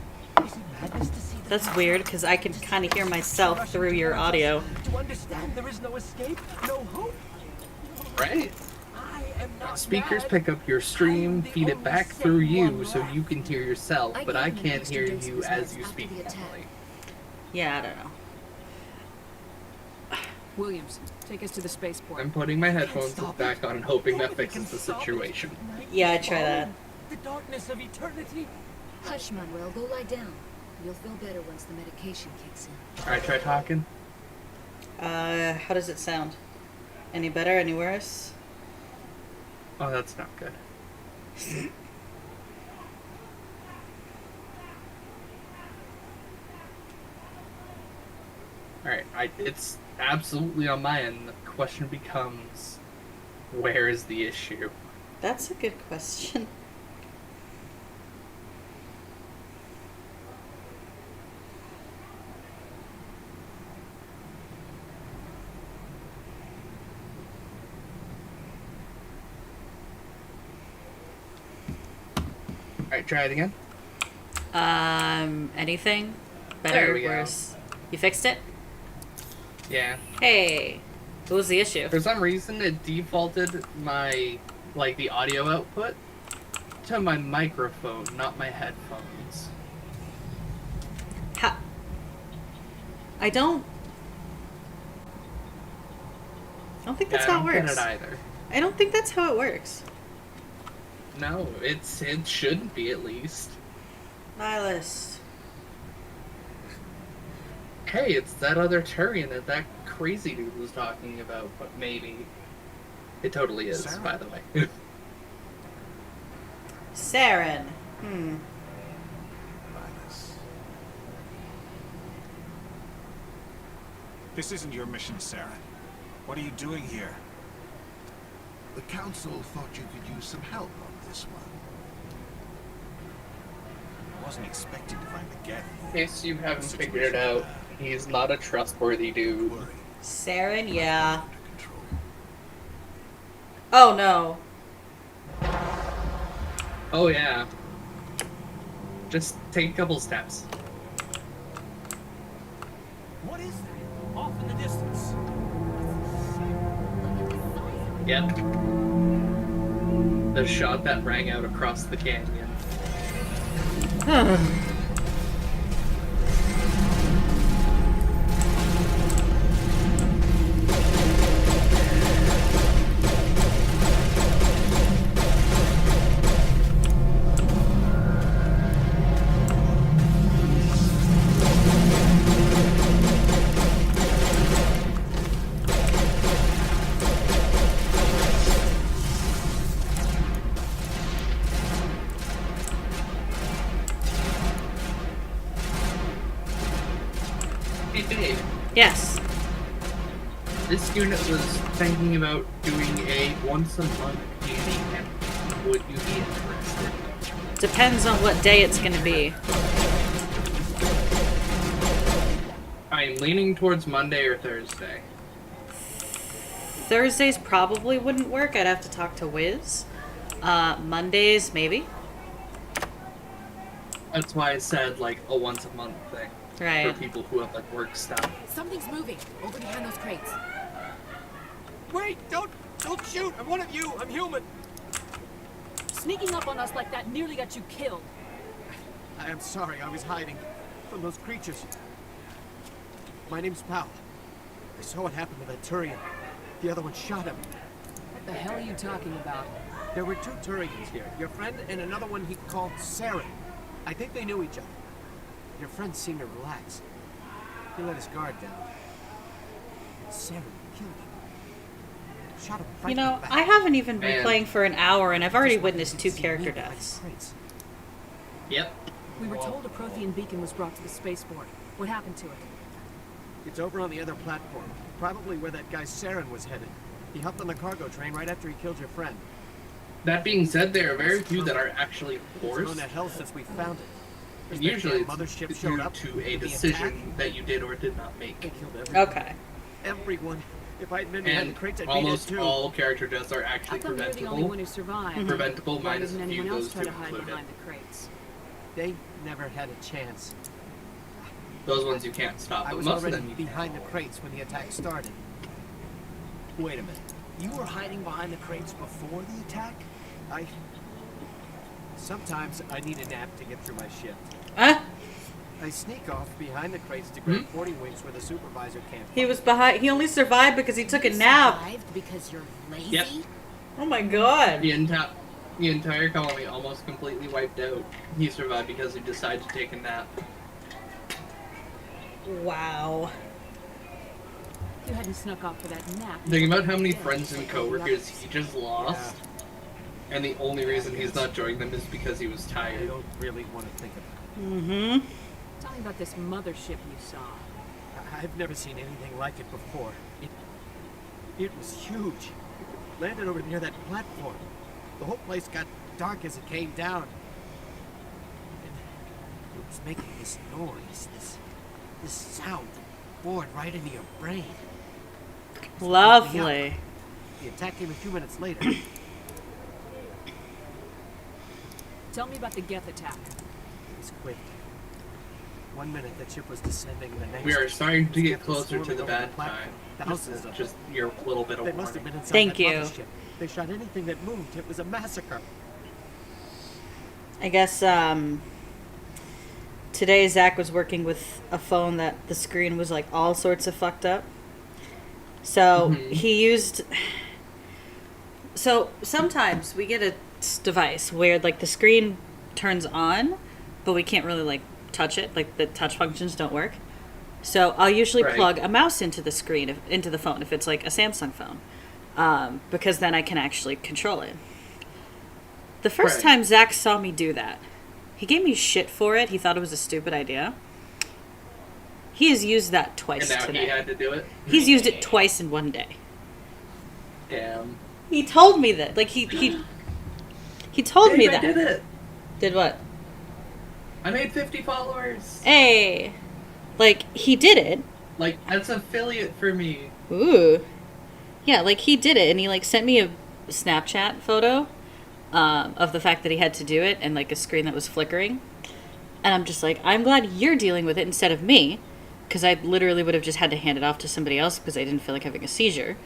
That's weird because I can kind of hear myself through your audio. To understand there is no escape, no hope. Right? Speakers pick up your stream, feed it back through you so you can hear yourself, but I can't hear you as you speak normally. Yeah, I don't know. Williams, take us to the spaceport. I'm putting my headphones back on and hoping that fixes the situation. Yeah, I try that. The darkness of eternity. Hush, Manuel, go lie down. You'll feel better once the medication kicks in. Alright, try talking. How does it sound? Any better? Any worse? Oh, that's not good. Alright, it's absolutely on my end. The question becomes, where is the issue? That's a good question. Alright, try it again. Anything? Better, worse? You fixed it? Yeah. Hey, what was the issue? For some reason, it defaulted my, like, the audio output to my microphone, not my headphones. I don't think that's how it works. I don't get it either. I don't think that's how it works. No, it shouldn't be, at least. Nihilus. Hey, it's that other Turian that crazy dude was talking about, but maybe. It totally is, Saren? by the way. Saren. This isn't your mission, Saren. What are you doing here? The Council thought you could use some help on this one. I wasn't expecting to find the Geth. In case you haven't figured it out, he's not a trustworthy dude. Saren, yeah. Oh no. Oh yeah. Just take a couple steps. What is that? Yep. The shot that rang out across the canyon. Hey, babe. Yes. This unit was thinking about doing a once-a-month D&D camp. Would you be interested? Depends on what day it's gonna be. I'm leaning towards Monday or Thursday. Thursdays probably wouldn't work. I'd have to talk to Wiz. Mondays, maybe. That's why I said, like, a once-a-month thing. Right. For people who have, like, work stuff. Something's moving over behind those crates. Wait! Don't shoot! I'm one of you! I'm human! Sneaking up on us like that nearly got you killed. I am sorry, I was hiding from those creatures. My name's Pal. I saw what happened to that Turian. The other one shot him. What the hell are you talking about? There were two Turians here. Your friend and another one he called Saren. I think they knew each other. Your friend seemed to relax. He let his guard down. Saren killed him. Shot him right You know, in the back. I haven't even been Man. playing for an hour, and I've already Just wanted witnessed to 2 see character me like deaths. crates. Yep. We were told a Prothean beacon was brought to the spaceport. What happened to it? It's over on the other platform. Probably where that guy Saren was headed. He hopped on the cargo train right after he killed your friend. That being said, there are very few that are actually It's gone forced. to hell since we found it. And usually There's that it's mothership due showed up to a with the decision attack. that you did or did not make. They killed everyone. Okay. Everyone. If I'd been behind the And crates, I'd be almost dead too. all character deaths are How actually come you're the only preventable. one who survived? Preventable Why minus didn't a few, anyone else those try two to hide included. behind the crates? They never had a chance. Those ones you can't stop, I but was most of already them you behind the crates when the attack started. Wait a minute. You were hiding behind the crates before the attack? Sometimes I need a nap to get through my shift. I sneak off behind the crates to grab 40 winks where the supervisor can't. He was behind. He only survived because he took a nap. Survived because you're lazy? Yep. Oh my god. The entire colony almost completely wiped out. He survived because he decided to take a nap. Wow. If you hadn't snuck off for that nap. Think about how many friends and coworkers he just lost. And the only reason he's not joining them is because he was I tired. don't really want to think about Mm-hmm. Tell me about this mothership you saw. it. I've never seen anything like it before. It was huge. It landed over near that platform. The whole place got dark as it came down. And it was making this noise, this sound that bored right into your brain. Lovely. The attack came a few minutes later. Tell me about the Geth attack. It was quick. 1 minute the ship was descending, the next. We are starting to get Geth was closer to swarming the over bad platform. time. This Thousands is of just your little bit of They must have warning. been inside Thank that you. mothership. They shot anything that moved. It was a massacre. I guess today Zach was working with a phone that the screen was like all sorts of fucked up. So he used. So sometimes we get a device where like the screen turns on, but we can't really like touch it. Like the touch functions don't work. So I'll usually Right. plug a mouse into the screen, into the phone, if it's like a Samsung phone, because then I can actually control it. The first Right. time Zach saw me do that, he gave me shit for it. He thought it was a stupid idea. He has used that twice And now today. he had to do it? He's used it twice in one day. Damn. He told me that. Like he told me Babe, that. I did it. Did what? I made 50 followers. Hey. Like he did it. Like, that's affiliate for me. Ooh. Yeah, like he did it and he like sent me a Snapchat photo of the fact that he had to do it and like a screen that was flickering. And I'm just like, I'm glad you're dealing with it instead of me, because I literally would have just had to hand it off to somebody else because I didn't feel like having a seizure.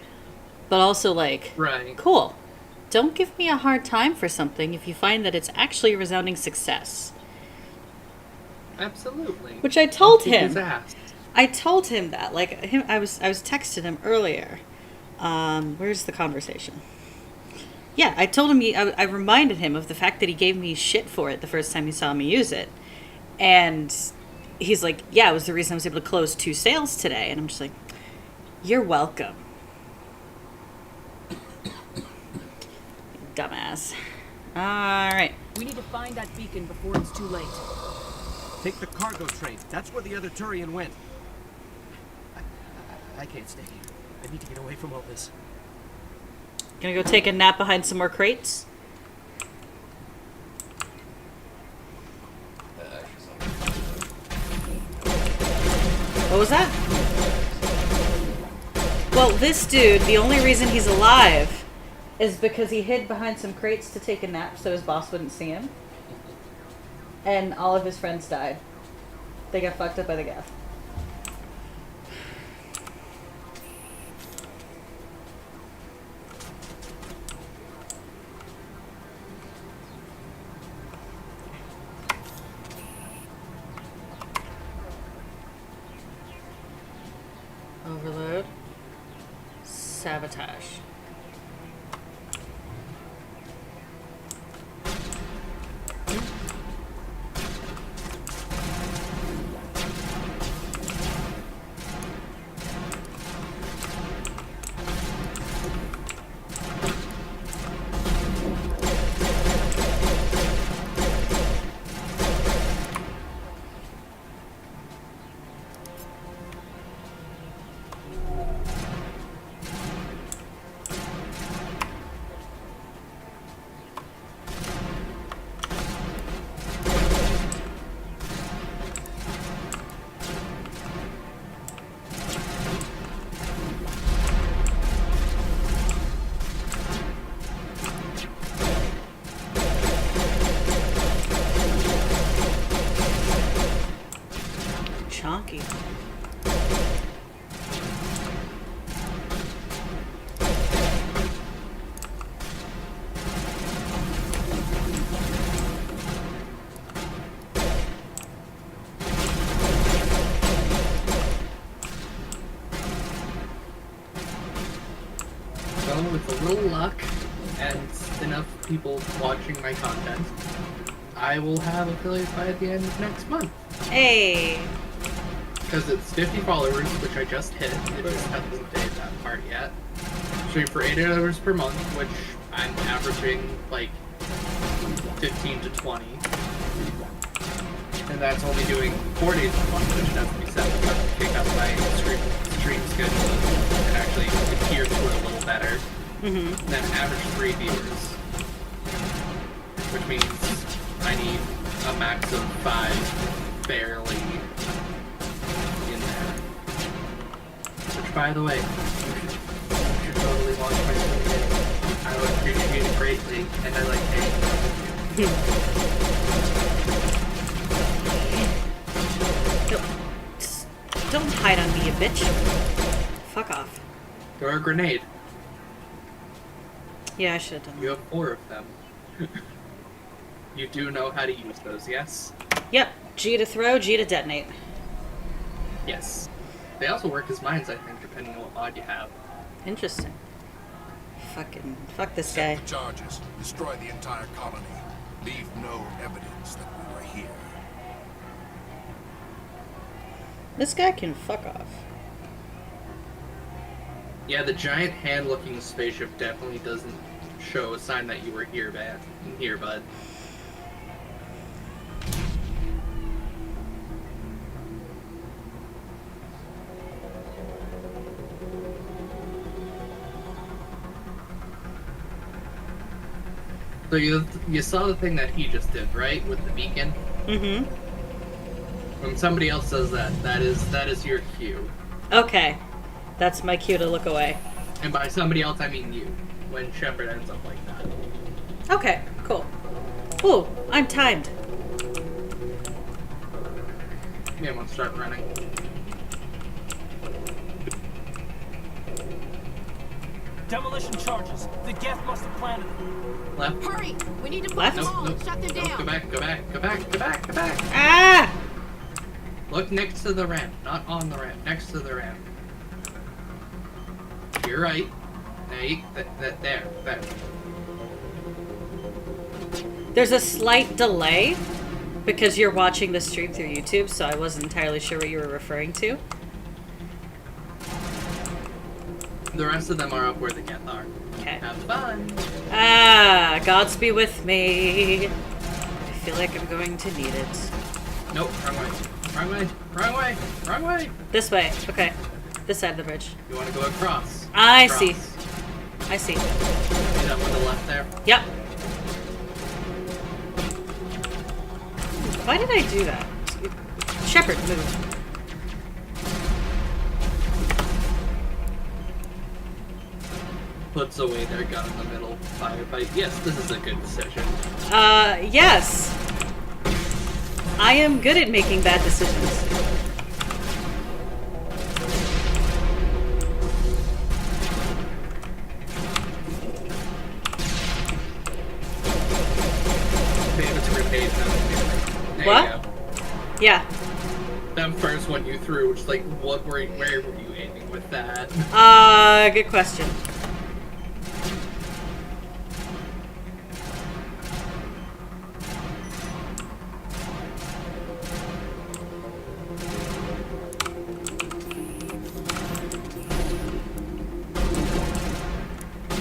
but also like, Right. cool. Don't give me a hard time for something if you find that it's actually a resounding success. Absolutely. Which I told I'll kick his him. ass. I told him that. Like I was texting him earlier. Where's the conversation? Yeah, I told him. I reminded him of the fact that he gave me shit for it the first time he saw me use it, and he's like, "Yeah, it was the reason I was able to close 2 sales today." And I'm just like, "You're welcome, dumbass." All right. We need to find that beacon before it's too late. Take the cargo train. That's where the other Turian went. I can't stay here. I need to get away from all this. Gonna go take a nap behind some more crates. What was that? Well, this dude, the only reason he's alive is because he hid behind some crates to take a nap so his boss wouldn't see him. And all of his friends died. They got fucked up by the gas. Overload. Sabotage. Chonky. So, with a little luck and enough people watching my content, I will have affiliates by the end of next month. Hey! Because it's 50 followers, which I just hit. It just hasn't paid that part yet. Shooting for $8 per month, which I'm averaging like 15 to 20. And that's only doing 4 days a month, which has to be set up to kick up my stream schedule and actually adhere to it a little better. Mm-hmm. Then average 3 viewers. Which means I need a max of 5 barely in there. Which, by the way, you should totally watch my stream. I would appreciate it greatly, and I like hanging out with you. Don't hide on me, you bitch. Fuck off. Throw a grenade. Yeah, I should have done that. You have 4 of them. You do know how to use those, yes? Yep. G to throw, G to detonate. Yes. They also work as mines, I think, depending on what mod you have. Interesting. Fuck this guy. The charges. Destroy the entire colony. Leave no evidence that we were here. This guy can fuck off. Yeah, the giant hand-looking spaceship definitely doesn't show a sign that you were here, bud. So you saw the thing that he just did, right, with the beacon? Mm-hmm. When somebody else says that is your cue. Okay. That's my cue to look away. And by somebody else, I mean you. When Shepard ends up like that. Okay, cool. Ooh, I'm timed. Yeah, I'm gonna start running. Demolition charges. The Geth must have planted them. Left. Hurry! We need to put Left? them all. Nope. Shut them Nope. down. Go back, go back, go back, go back, go back. Ah! Look next to the ramp, not on the ramp, next to the ramp. You're right. There. There's a slight delay because you're watching the stream through YouTube, so I wasn't entirely sure what you were referring to. The rest of them are up where the Geth are. Okay. Have fun. Ah, gods be with me. I feel like I'm going to need it. Nope, wrong way. Wrong way. Wrong way. Wrong way. This way. Okay. This side of the bridge. You want to go across. I Across. see. I see. See that one to the left there? Yep. Why did I do that? Shepard, move. Puts away their gun in the middle. Firefight. Yes, this is a good decision. Yes. I am good at making bad decisions. There What? you go. Yeah. That first one you threw, which like, where were you aiming with that? Good question.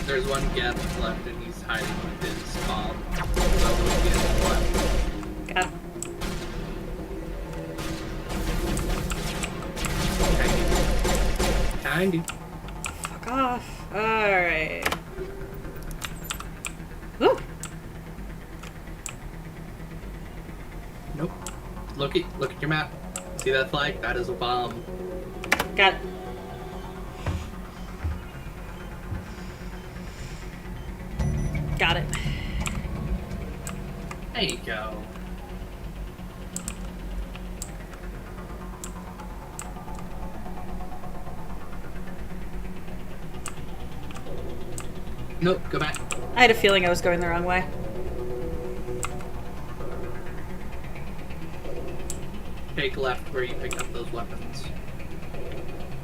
There's one Geth left and he's hiding with his bomb. So Got him. Kinda. Fuck off. Alright. Woo! Nope. Look at your map. See that flag? That is a bomb. Got it. Got it. There you go. Nope, go back. I had a feeling I was going the wrong way. Take left where you picked up those weapons.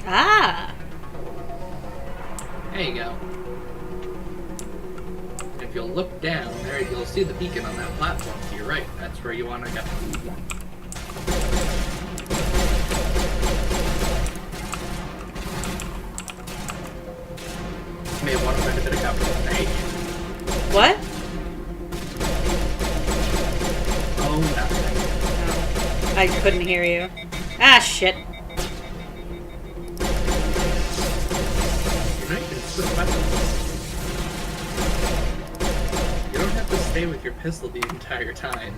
Ah! There you go. If you'll look down, there you'll see the beacon on that platform to your right. That's where you want to go. May want to find a bit of cover. There you go. What? Oh, nothing. I couldn't hear you. Ah, shit. You're not even switch weapons. You don't have to stay with your pistol the entire time.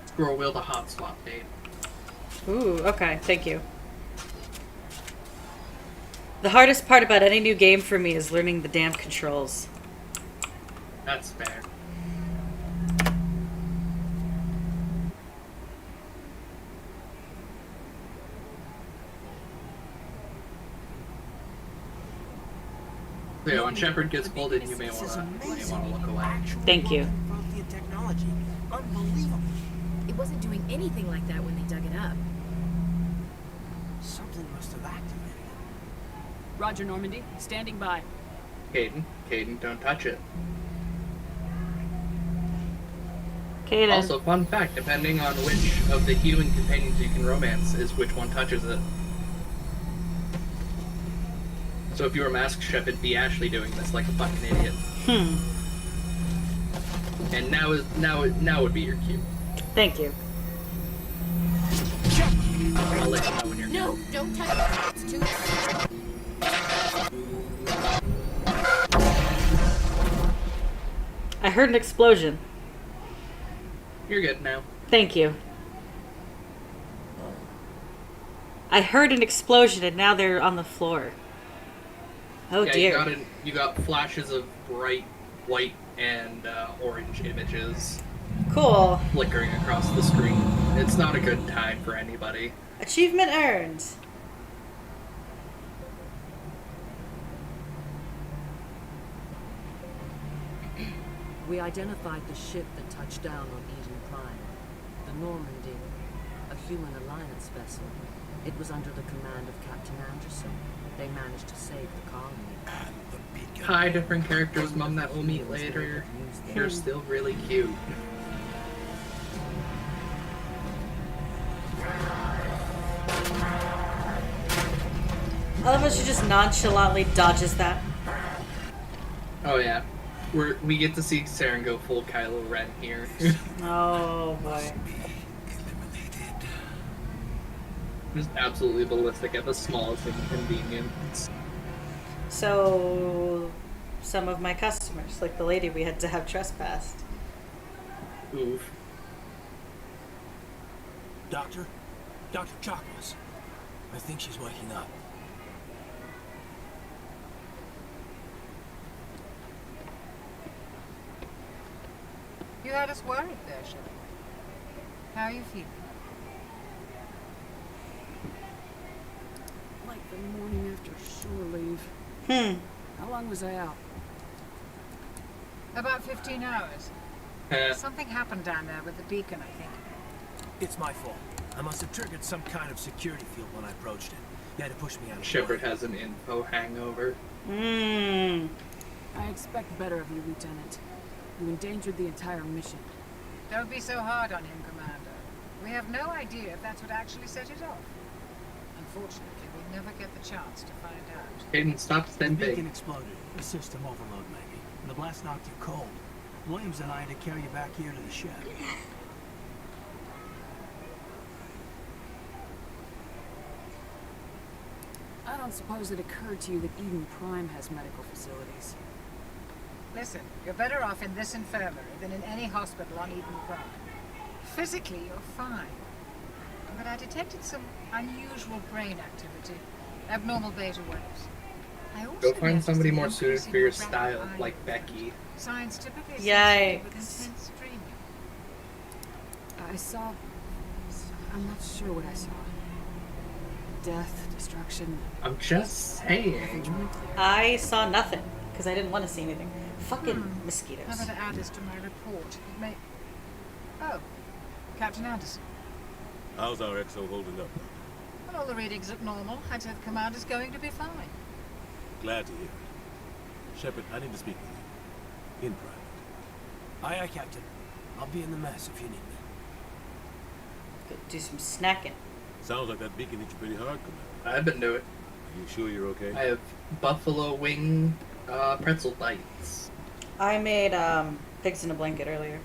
Scroll wheel to hot swap, babe. Ooh, okay, thank you. The hardest part about any new game for me is learning the damn controls. That's fair. Yeah, when Shepard gets pulled in, you may want to look away. Thank you. Technology. Unbelievable. It wasn't doing anything like that when they dug it up. Something must have activated it. Roger, Normandy. Standing by. Caden, don't touch it. Caden. Also, fun fact, depending on which of the human companions you can romance is which one touches it. So if you were Masked Chef, it'd be Ashley doing this like a fucking idiot. And now would be your cue. Thank you. I'll let you know when you're No, don't touch it. It's too. I heard an explosion. You're good now. Thank you. I heard an explosion and now they're on the floor. Oh Yeah, dear. you got flashes of bright white and orange images. Cool. Flickering across the screen. It's not a good time for anybody. Achievement earned. We identified the ship that touched down on Eden Prime. The Normandy, a human alliance vessel. It was under the command of Captain Anderson. They managed to save the colony. Hi, different characters, Mom, that we'll meet later. You're still really cute. I love how she just nonchalantly dodges that. Oh yeah. We get to see Saren go full Kylo Ren here. Oh boy. Just absolutely ballistic at the smallest inconvenience. So, some of my customers, like the lady we had to have trespassed. Oof. Doctor? Dr. Chakwas. I think she's waking up. You had us worried there, Shelley. How are you feeling? Like the morning after shore leave. How long was I out? About 15 hours. Something happened down there with the beacon, I think. It's my fault. I must have triggered some kind of security field when I approached it. You had to push me out of the Shepard way. has an info hangover. I expect better of you, Lieutenant. You endangered the entire mission. Don't be so hard on him, Commander. We have no idea if that's what actually set it off. Unfortunately, we'll never get the chance to find out. Hayden, stop The beacon spinning. exploded. A system overload, maybe. And the blast knocked you cold. Williams and I had to carry you back here to the shed. I don't suppose it occurred to you that Eden Prime has medical facilities. Listen, you're better off in this infirmary than in any hospital on Eden Prime. Physically, you're fine. But I detected some unusual brain activity. Abnormal beta waves. I also Go find noticed somebody an more suited increase for your in rapid style, eye like movement. Becky. Signs typically associated with intense dreaming. I saw... I'm not sure what I saw. Death, destruction... I'm just saying. I saw nothing, because I didn't want to see anything. Fucking mosquitoes. How about I add this to my report? It may... Oh, Captain Anderson. How's our XO holding up? Well, all the readings look normal. I'd say the commander's going to be fine. Glad to hear it. Shepard, I need to speak with you. In private. Aye, aye, Captain. I'll be in the mess if you need me. Go do some snacking. Sounds like that beacon hit you pretty hard, Commander. I've been doing it. Are you sure you're okay? I have buffalo wing pretzel bites. I made pigs in a blanket earlier.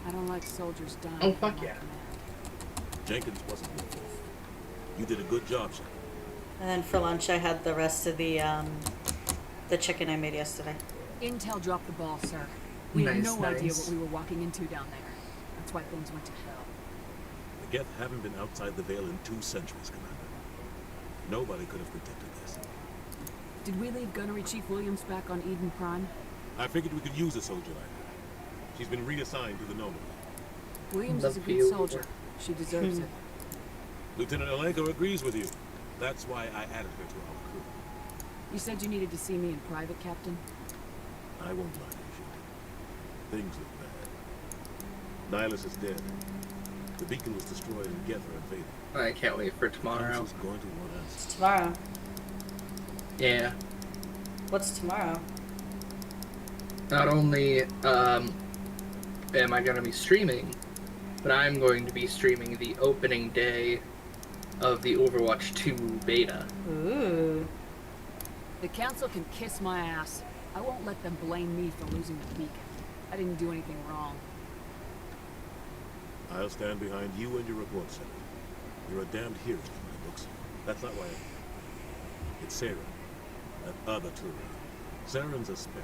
I don't like soldiers dying. Oh, fuck yeah. Jenkins wasn't your fault. You did a good job, Shepard. And then for lunch I had the rest of the chicken I made yesterday. Intel dropped the ball, sir. We had Nice, no idea nice. what we were walking into down there. That's why things went to hell. The Geth haven't been outside the Veil in 2 centuries, Commander. Nobody could have predicted this. Did we leave Gunnery Chief Williams back on Eden Prime? I figured we could use a soldier like her. She's been reassigned to the Normandy. Williams is a good field. soldier. She deserves it. Lieutenant Alenko agrees with you. That's why I added her to our crew. You said you needed to see me in private, Captain? I won't lie to you, Shepard. Things look bad. Nihilus is dead. The beacon was destroyed and Geth are invading. I can't wait for tomorrow. Council's going to want us. Tomorrow. Yeah. What's tomorrow? Not only am I going to be streaming, but I'm going to be streaming the opening day of the Overwatch 2 beta. Ooh. The Council can kiss my ass. I won't let them blame me for losing the beacon. I didn't do anything wrong. I'll stand behind you and your report, Senator. You're a damned hero in my books. That's not why It's Saren. That other Turan. Saren's a Spectre.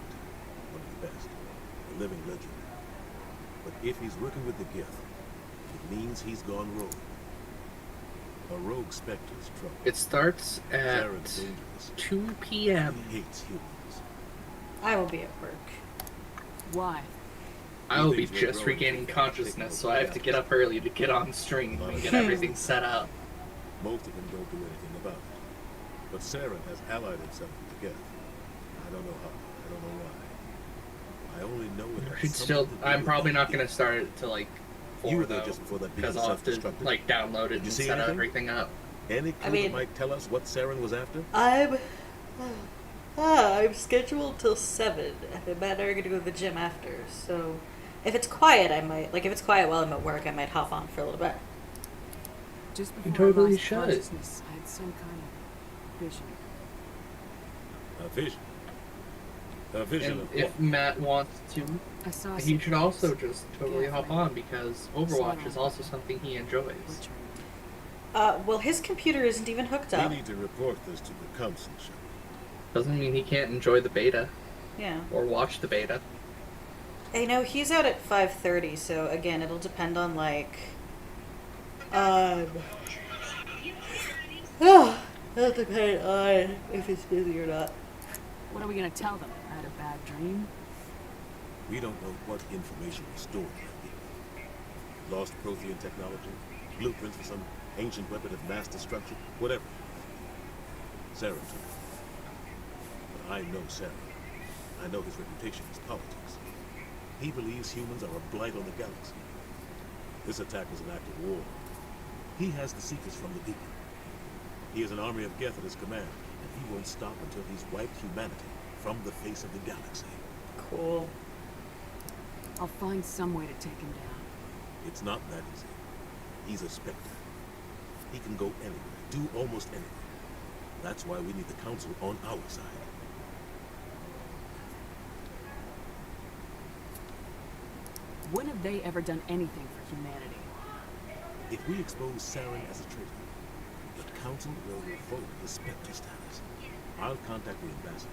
One of the best. A living legend. But if he's working with the Geth, it means he's gone rogue. A rogue Spectre's trouble. It starts at Saren's dangerous. 2 p.m. He hates humans. I will be at work. Why? I will be just regaining consciousness, so I have to get up early to get on stream and get everything set up. Most of them don't do anything about it. But Saren has allied himself with the Geth. I don't know how. I don't know why. I only know it has Still, I'm probably not going to start it till like 4 though, just before that because I'll have to like download it and set everything up. Any clue that might tell us what Saren was after? I'm scheduled till 7, and Matt and I are gonna go to the gym after. So, if it's quiet, I might if it's quiet while I'm at work, I might hop on for a little bit. Just You before totally I lost should. consciousness, I had some kind of vision. A vision. A vision And of if what? Matt wants to, I saw he should also something. just totally hop on, because Overwatch is also something he enjoys. Well, his computer isn't even hooked We up. need to report this to the council, Shepard. Doesn't mean he can't enjoy the beta. Yeah. Or watch the beta. I know he's out at 5:30, so again, it'll depend on it'll depend on if it's busy or not. What are we gonna tell them? I had a bad dream? We don't know what information was stored in that data. Lost Prothean technology, blueprints for some ancient weapon of mass destruction, whatever. Saren took it. But I know Saren. I know his reputation is politics. He believes humans are a blight on the galaxy. This attack was an act of war. He has the secrets from the beacon. He has an army of Geth at his command, and he won't stop until he's wiped humanity from the face of the galaxy. Cool. I'll find some way to take him down. It's not that easy. He's a Spectre. He can go anywhere, do almost anything. That's why we need the Council on our side. When have they ever done anything for humanity? If we expose Saren as a traitor, the Council will revoke the Spectre status. I'll contact the ambassador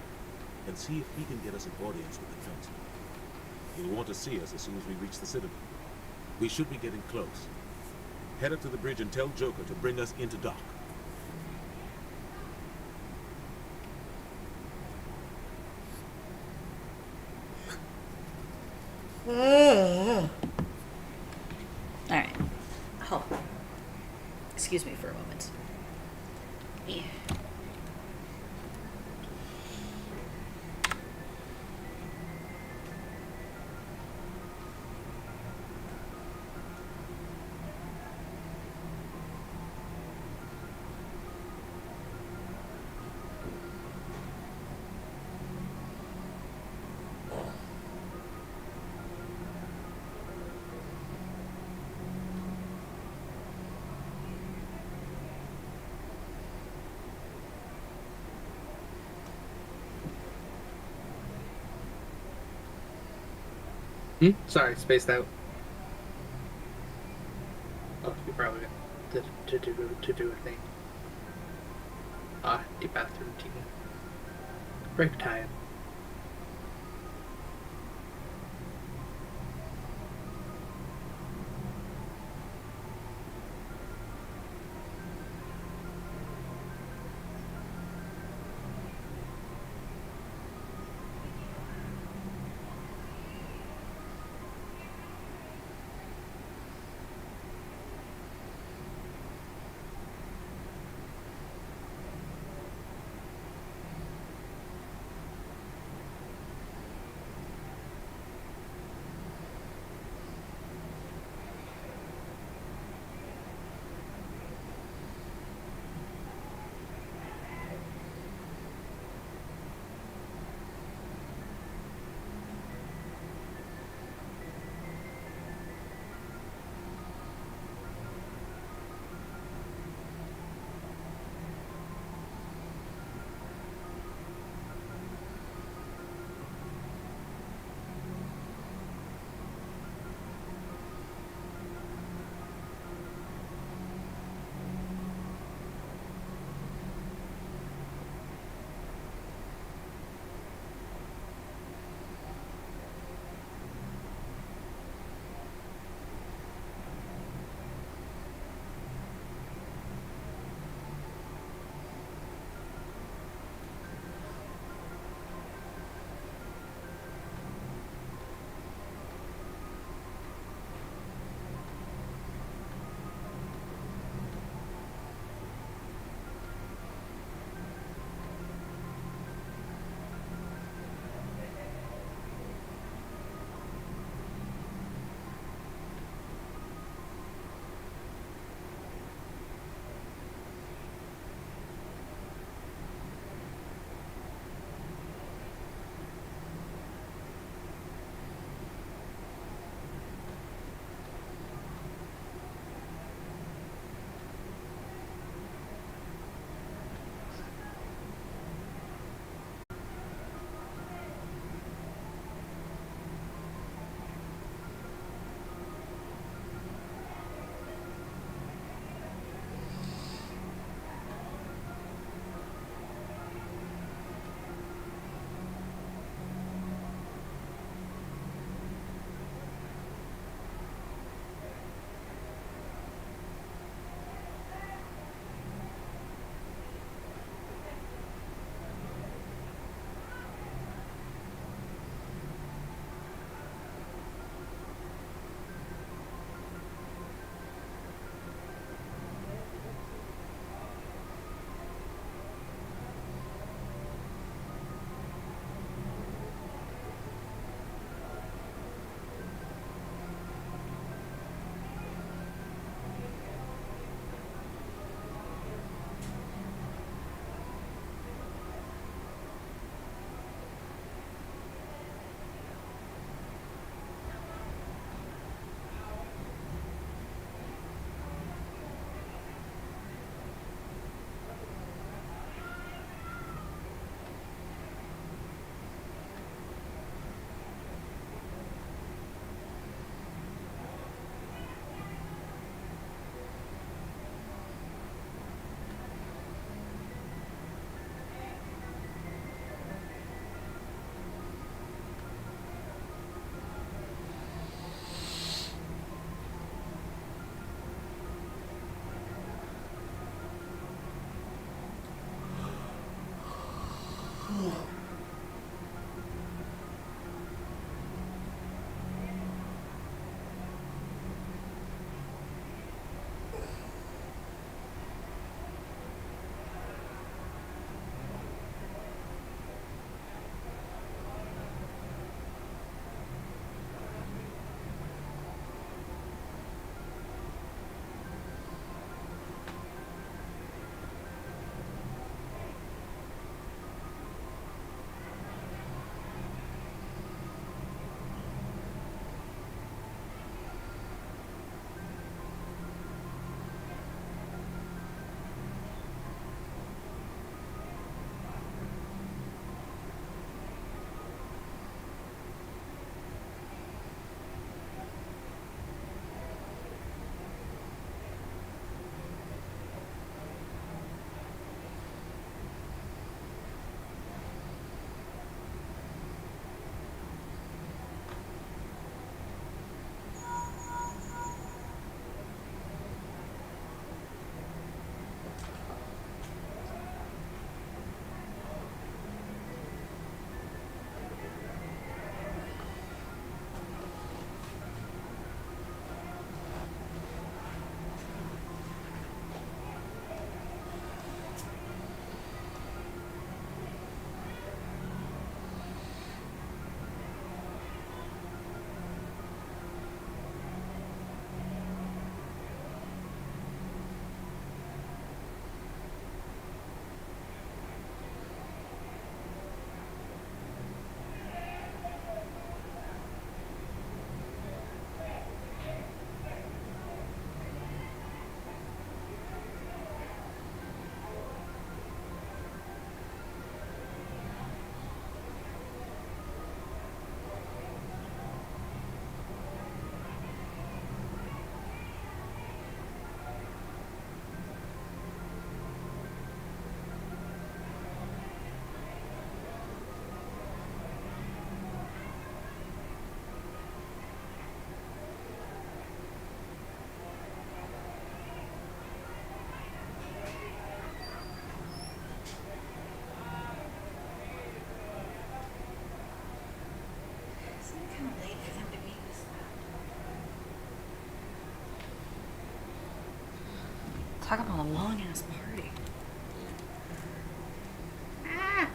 and see if he can get us an audience with the Council. He'll want to see us as soon as we reach the Citadel. We should be getting close. Head up to the bridge and tell Joker to bring us into dock. Alright. Hold on. Excuse me for a moment. Yeah. Sorry, spaced out. Oh, you probably to do a thing. The bathroom team. Break time. Talk about a long ass party. Ah.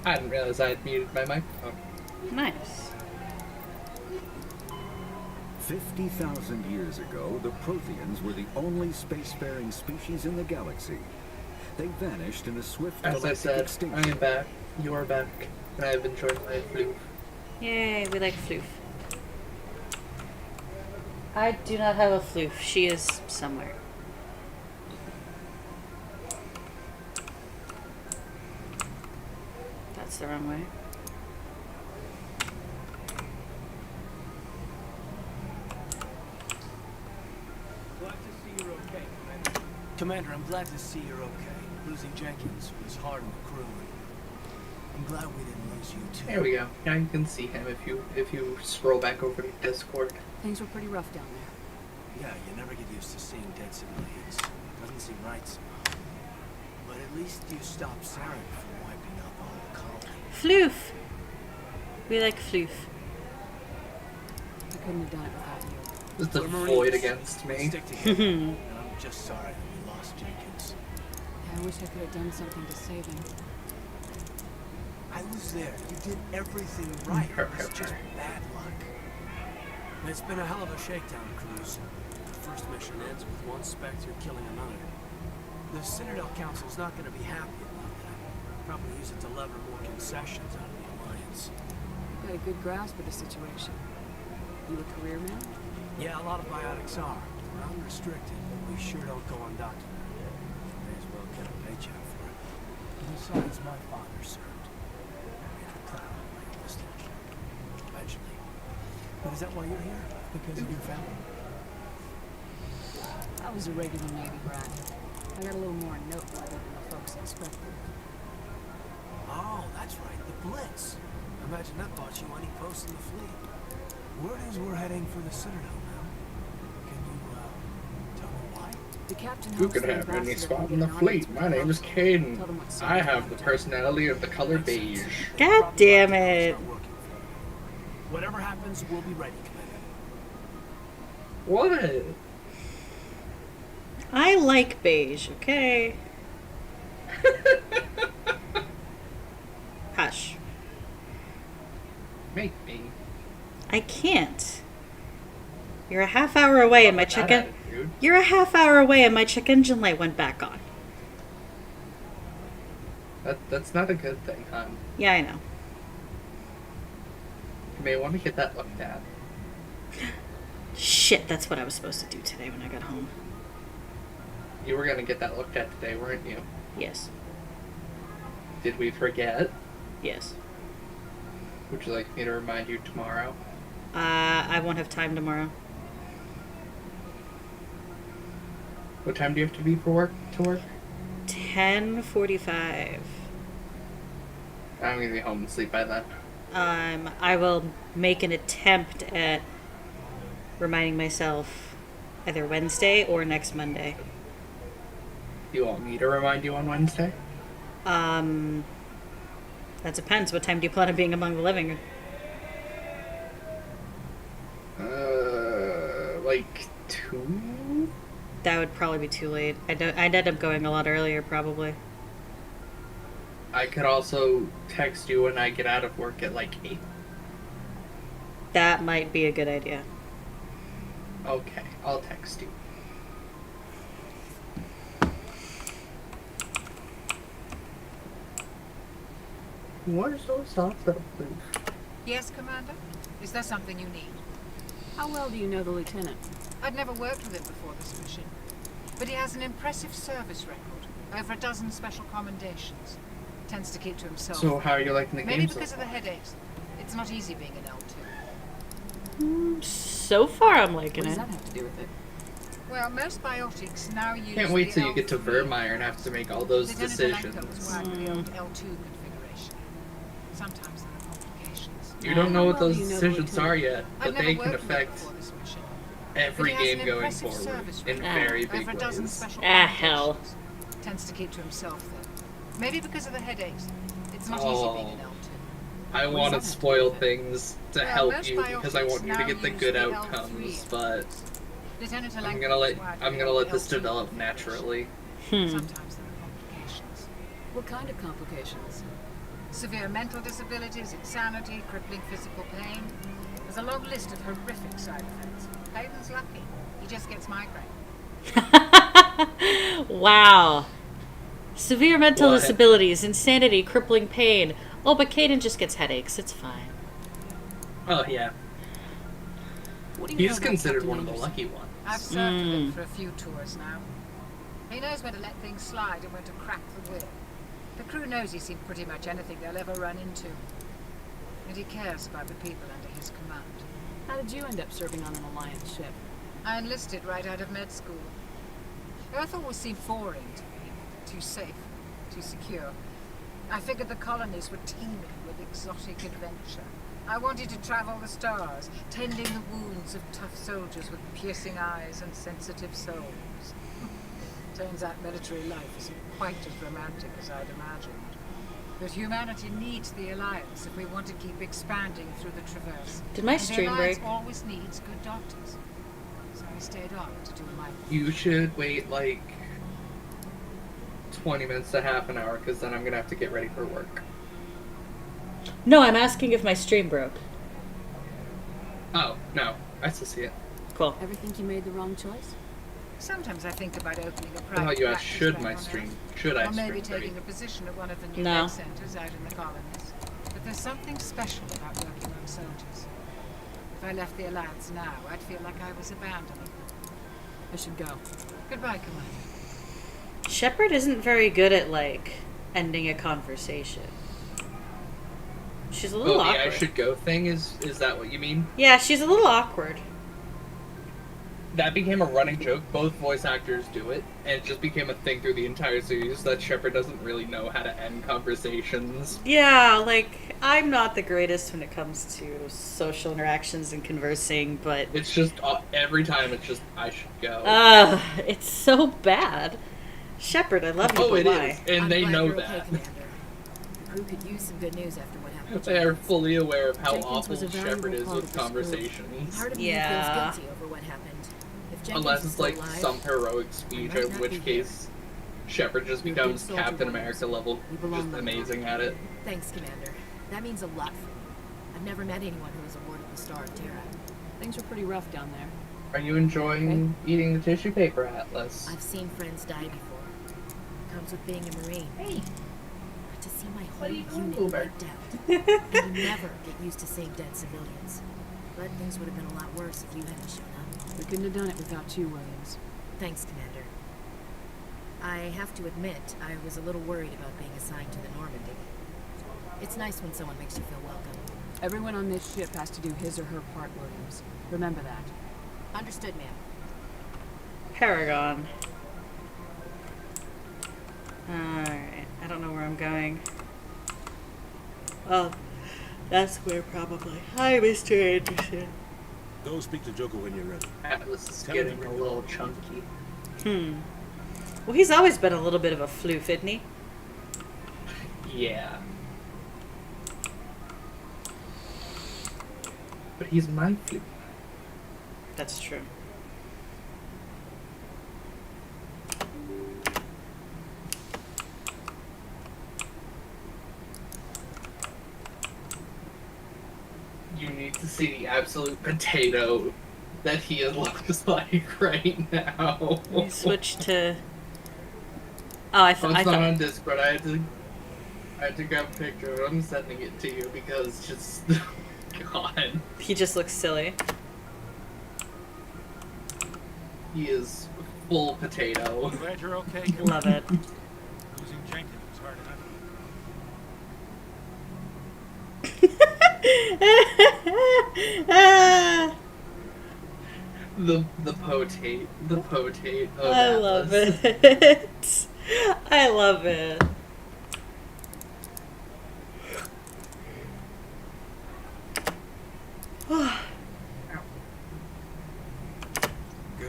I didn't realize I had muted my microphone. Nice. 50,000 years ago, the Protheans were the only spacefaring species in the galaxy. They vanished in a swift As I galactic said, extinction. I am back. You are back. And I have enjoyed my floof. Yay, we like floof. I do not have a floof. She is somewhere. That's the wrong way. Glad to see you're okay, Commander. Commander, I'm glad to see you're okay. Losing Jenkins was hard on the crew. I'm glad we didn't lose you too. There we go. Now you can see him if you scroll back over to Discord. Things were pretty rough down there. Yeah, you never get used to seeing dead civilians. Doesn't seem right somehow. But at least you stopped Saren from wiping out the whole colony. Floof! We like floof. I couldn't have done it without you. It's the We're void Marines. against We'll me. stick together. And I'm just sorry that we lost Jenkins. I wish I could have done something to save him. I was there. You did everything right. It was just bad luck. And it's been a hell of a shakedown cruise. The first mission ends with one Spectre killing another. The Citadel Council's not going to be happy about that. Probably use it to lever more concessions out of the Alliance. You've got a good grasp of the situation. You a career man? Yeah, a lot of biotics are. They're unrestricted, but we sure don't go undocumented. May as well get a paycheck for it. And besides, my father served. Eventually. But is that why you're here? Because of your family? I was a regular Navy brat. I got a little more noteworthy than the folks expected. Oh, that's right, the Blitz. Imagine that bought you any post in the fleet. Word is we're heading for the Citadel now. Can you, tell me why? The captain Who hopes could the have any ambassador spot will in the get an fleet? audience with My the name is consul. Caden. Tell them what's I up. have the personality of the color beige. God damn it. Whatever happens, we'll be ready, Commander. What? I like beige, okay? Hush. Make me. I can't. You're a half hour away and my check that en- attitude. You're a half hour away and my check engine light went back on. That's not a good thing, hon. Yeah, I know. You may want to get that looked at. Shit, that's what I was supposed to do today when I got home. You were gonna get that looked at today, weren't you? Yes. Did we forget? Yes. Would you like me to remind you tomorrow? I won't have time tomorrow. What time do you have to be for work? To work? 10:45. I'm gonna be home and sleep by then. I will make an attempt at reminding myself either Wednesday or next Monday. You want me to remind you on Wednesday? That depends. What time do you plan on being among the living? Like 2? That would probably be too late. I'd end up going a lot earlier, probably. I could also text you when I get out of work at like 8. That might be a good idea. Okay, I'll text you. What is those thoughts up, please? Yes, Commander? Is there something you need? How well do you know the lieutenant? I'd never worked with him before this mission. But he has an impressive service record. Over a dozen special commendations. Tends to keep to himself. So how are you liking the Maybe game so because of far? the headaches. It's not easy being an L2. So far, I'm liking What does it. that have to do with it? Well, most biotics now use Can't wait the till you get to L3. Vermeer and have to make all those Lieutenant decisions. Elector was wired with the old L2 configuration. Sometimes there are complications. You don't know what How well those do you know the decisions are yet, I've but never they can worked with him affect. before this mission. every But he has game an going impressive forward service in record. very big Over a dozen ways. special Hell. qualifications. Tends to keep to himself, though. Maybe because of the headaches. It's not easy being an L2. I What want to does that have to spoil things to Well, help most you because I want you to biotics get the now good use the outcomes, L3. but Lieutenant I'm Alenko gonna was let wired I'm to gonna the let this L2 develop naturally. Sometimes there are complications. What kind of complications? Severe mental disabilities, insanity, crippling physical pain. There's a long list of horrific side effects. Hayden's lucky. He just gets migraine. Wow. Severe mental What? disabilities, insanity, crippling pain. Oh, but Caden just gets headaches. It's fine. Oh yeah. What do you know He's about considered Captain one of the Anderson? lucky ones. I've served with him for a few tours now. He knows when to let things slide and when to crack the whip. The crew knows he's seen pretty much anything they'll ever run into. And he cares about the people under his command. How did you end up serving on an Alliance ship? I enlisted right out of med school. Earth always seemed boring to me. Too safe, too secure. I figured the colonies were teeming with exotic adventure. I wanted to travel the stars, tending the wounds of tough soldiers with piercing eyes and sensitive souls. Turns out military life isn't quite as romantic as I'd imagined. But humanity needs the Alliance if we want to keep expanding through the Traverse. Did my And stream the Alliance break? always needs good doctors. So I stayed on to do my... You should wait like 20 minutes to half an hour because then I'm gonna have to get ready for work. No, I'm asking if my stream broke. Oh, no. I still see it. Cool. Ever think you made the wrong choice? Sometimes I think about opening a I private thought you asked, practice should back my on stream? Earth. Should I Or maybe stream taking a position at one of the new No. med centers out in the colonies. But there's something special about working on soldiers. If I left the Alliance now, I'd feel like I was abandoning them. I should go. Goodbye, Commander. Shepard isn't very good at, like, ending a conversation. She's a little Oh, the I awkward. should go thing is that what you mean? Yeah, she's a little awkward. That became a running joke. Both voice actors do it, and it just became a thing through the entire series that Shepard doesn't really know how to end conversations. Yeah, like, I'm not the greatest when it comes to social interactions and conversing, but... It's just, every time it's just, I should go. It's so bad. Shepard, I love you, Oh, but it why? is, and I'm they glad know you're that. Okay, Commander. The crew could use some good news after what happened. They are fully aware of how Jenkins awful was a valuable Shepard is part with of this group. conversations. Part of me feels guilty over what happened. If Jenkins Unless is it's still like alive, some heroic speech, might in not which be case Shepard just You're a good becomes soldier, Captain Williams. America level, You belong just on amazing at it. Thanks, Commander. That means a lot for me. I've never met anyone who was awarded the Star of Terra. Things were pretty rough down there. Are you enjoying eating the tissue paper, Atlas? I've seen friends die before. Comes with being a Marine. Hey. But to see my What are whole you doing, unit Uber? wiped out. And you never get used to seeing dead civilians. But things would have been a lot worse if you hadn't shown up. We couldn't have done it without you, Williams. Thanks, Commander. I have to admit, I was a little worried about being assigned to the Normandy. It's nice when someone makes you feel welcome. Everyone on this ship has to do his or her part, Williams. Remember that. Understood, ma'am. Paragon. Alright, I don't know where I'm going. Oh, that's where probably. Hi, Mr. Anderson. Go speak to Joker when you're ready. Atlas is Tell him to getting a bring little chunky. Well, he's always been a little bit of a floof, isn't he? Yeah. But he's my flute. That's true. You need to see the absolute potato that he looks like right now. Let me switch to... Oh, I It's thought... not on Discord. I had to grab a picture of it. I'm sending it to you because just... God. He just looks silly. He is full potato. Glad you're okay. Love it. Losing Jenkins was hard enough. The potate. The potate of I love Atlas. it. I love it.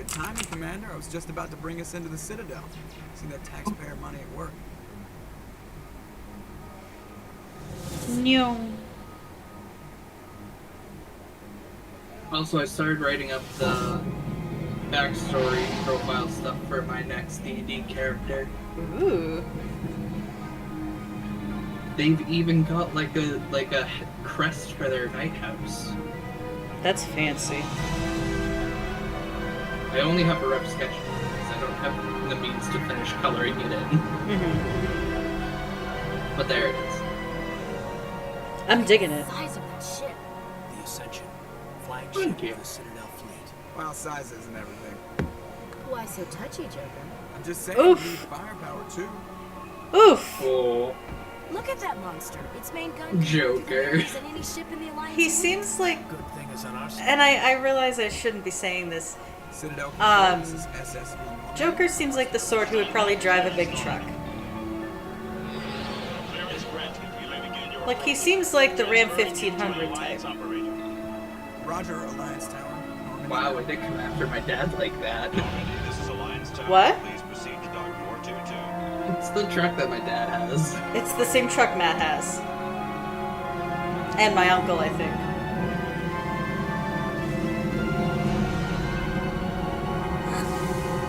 Good timing, Commander. I was just about to bring us into the Citadel. See that taxpayer money at work. No. Also, I started writing up the backstory profile stuff for my next D&D character. Ooh. They've even got like a crest for their night house. That's fancy. I only have a rough sketch because I don't have the means to finish coloring it in. But there it is. I'm digging it. The size of that ship. The Ascension, flagship of the Citadel fleet. Well, size isn't everything. Why so touchy, Joker? I'm just saying, Oof. we need firepower too. Oof. Oh, Look at that monster. Its main gun Joker. than any ship in the Alliance. He fleet. seems like, Good thing it's on our side. and I realize I shouldn't be saying this. Citadel Um, controls is SSV Normandy. Joker seems like the sort who would probably drive a big truck. Like, he seems like the Ram 1500 type. Roger, Alliance Tower. Normandy. Wow, I did come after my dad like that. What? It's the truck that my dad has. It's the same truck Matt has. And my uncle, I think.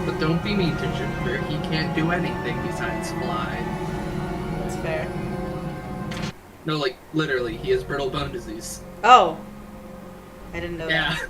But don't be mean to Joker. He can't do anything besides fly. That's fair. No, like, literally, he has brittle bone disease. Oh. I didn't know Yeah. that.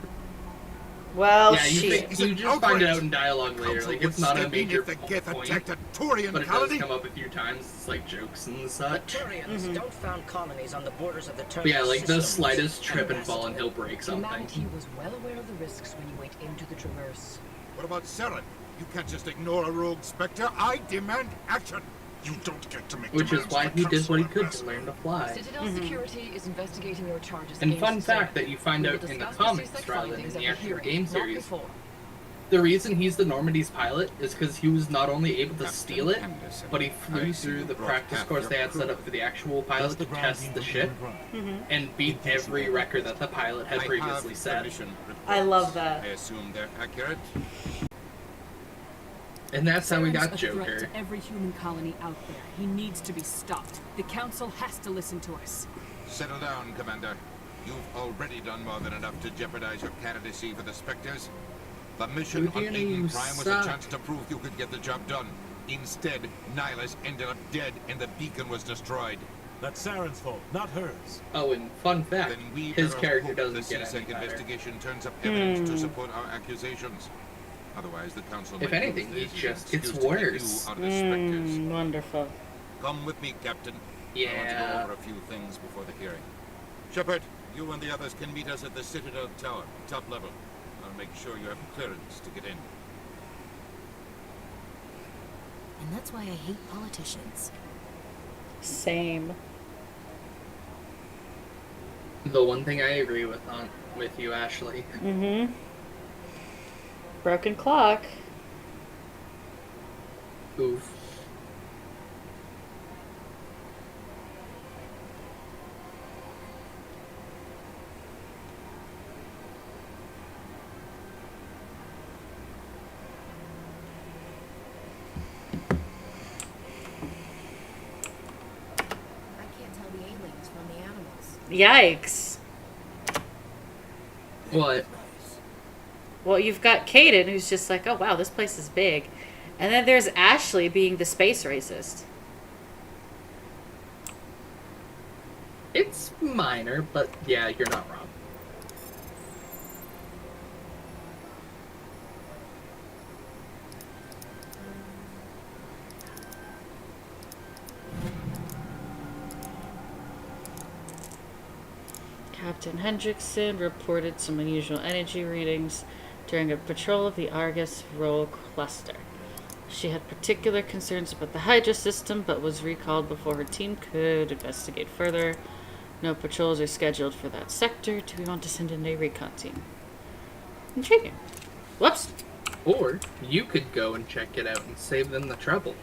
Well, Yeah, shit. you just find it out in dialogue later. Like, it's not a major the point, Gith attacked a Turian but it colony. does come up a few times. It's like jokes and such. Turians don't found colonies on the borders of the But yeah, like the systems. slightest trip and fall and he'll break something. Humanity was well aware of the risks when you went into the Traverse. What about Saren? You can't just ignore a rogue Spectre. I demand action. You don't get to make Which is demands why of he the did what he council, could to learn to fly. Citadel Security is investigating your charges. And against fun Saren. fact that you find We will out in the discuss comics such rather than findings in the at actual hearing, game not series. before. The reason he's the Normandy's pilot is because he was not only able to steal it, but he flew through the practice course they had set up for the actual pilot to test the ship, and beat every record that the pilot had previously set. I love that. I assume they're accurate. And that's how we got Saren's a threat Joker. to every human colony out there. He needs to be stopped. The Council has to listen to us. Settle down, Commander. You've already done more than enough to jeopardize your candidacy for the Spectres. The mission on Houdini, Eden you Prime was suck. a chance to prove you could get the job done. Instead, Nihilus ended up dead and the beacon was destroyed. That's Saren's fault, not hers. Oh, and fun fact, Then we his better character hope doesn't the get any CSEC better. investigation turns up evidence to support our accusations. Otherwise, the council If might anything, use it this just as an gets excuse to get you worse. out of the Spectres. Wonderful. Come with me, Captain. I want to Yeah. go over a few things before the hearing. Shepard, you and the others can meet us at the Citadel Tower, top level. I'll make sure you have clearance to get in. And that's why I hate politicians. Same. The one thing I agree with you, Ashley. Mm-hmm. Broken clock. Oof. I can't tell the aliens from the animals. Yikes. What? Well, you've got Kaden, who's just like, oh wow, this place is big. And then there's Ashley being the space racist. It's minor, but yeah, you're not wrong. Captain Hendrickson reported some unusual energy readings during a patrol of the Argus Roll cluster. She had particular concerns about the Hydra system, but was recalled before her team could investigate further. No patrols are scheduled for that sector. Do we want to send in a recon team? Intriguing. Whoops. Or you could go and check it out and save them the trouble.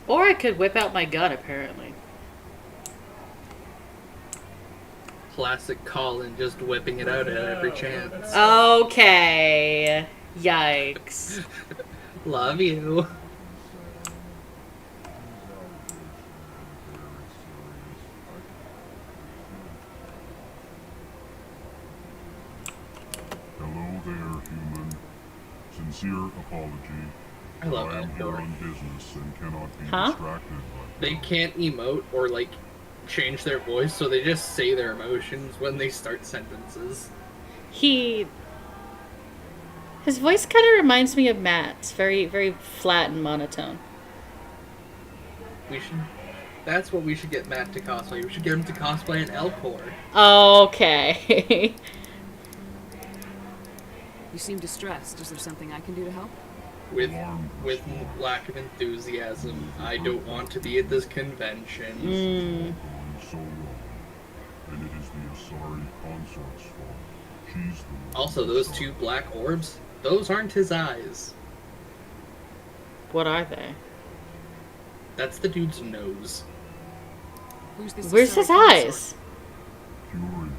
Or I could whip out my gun, apparently. Classic Colin just whipping it out at every chance. Okay. Yikes. Love you. Hello there, human. Sincere apology. I love am here Elcor. on business and cannot be Huh? distracted right They can't emote or like change their voice, so they just say their emotions when they start sentences. His voice kind of reminds me of Matt's. Very, very flat and monotone. We should. That's what we should get Matt to cosplay. We should get him to cosplay an Elcor. Okay. You seem distressed. Is there something I can do to help? With lack of enthusiasm, I don't want to be at this convention. going so wrong. And it is the Asari consort's fault. She's the one. Also, those two black orbs, those aren't his eyes. What are they? That's the dude's nose. Where's his eyes? Curious.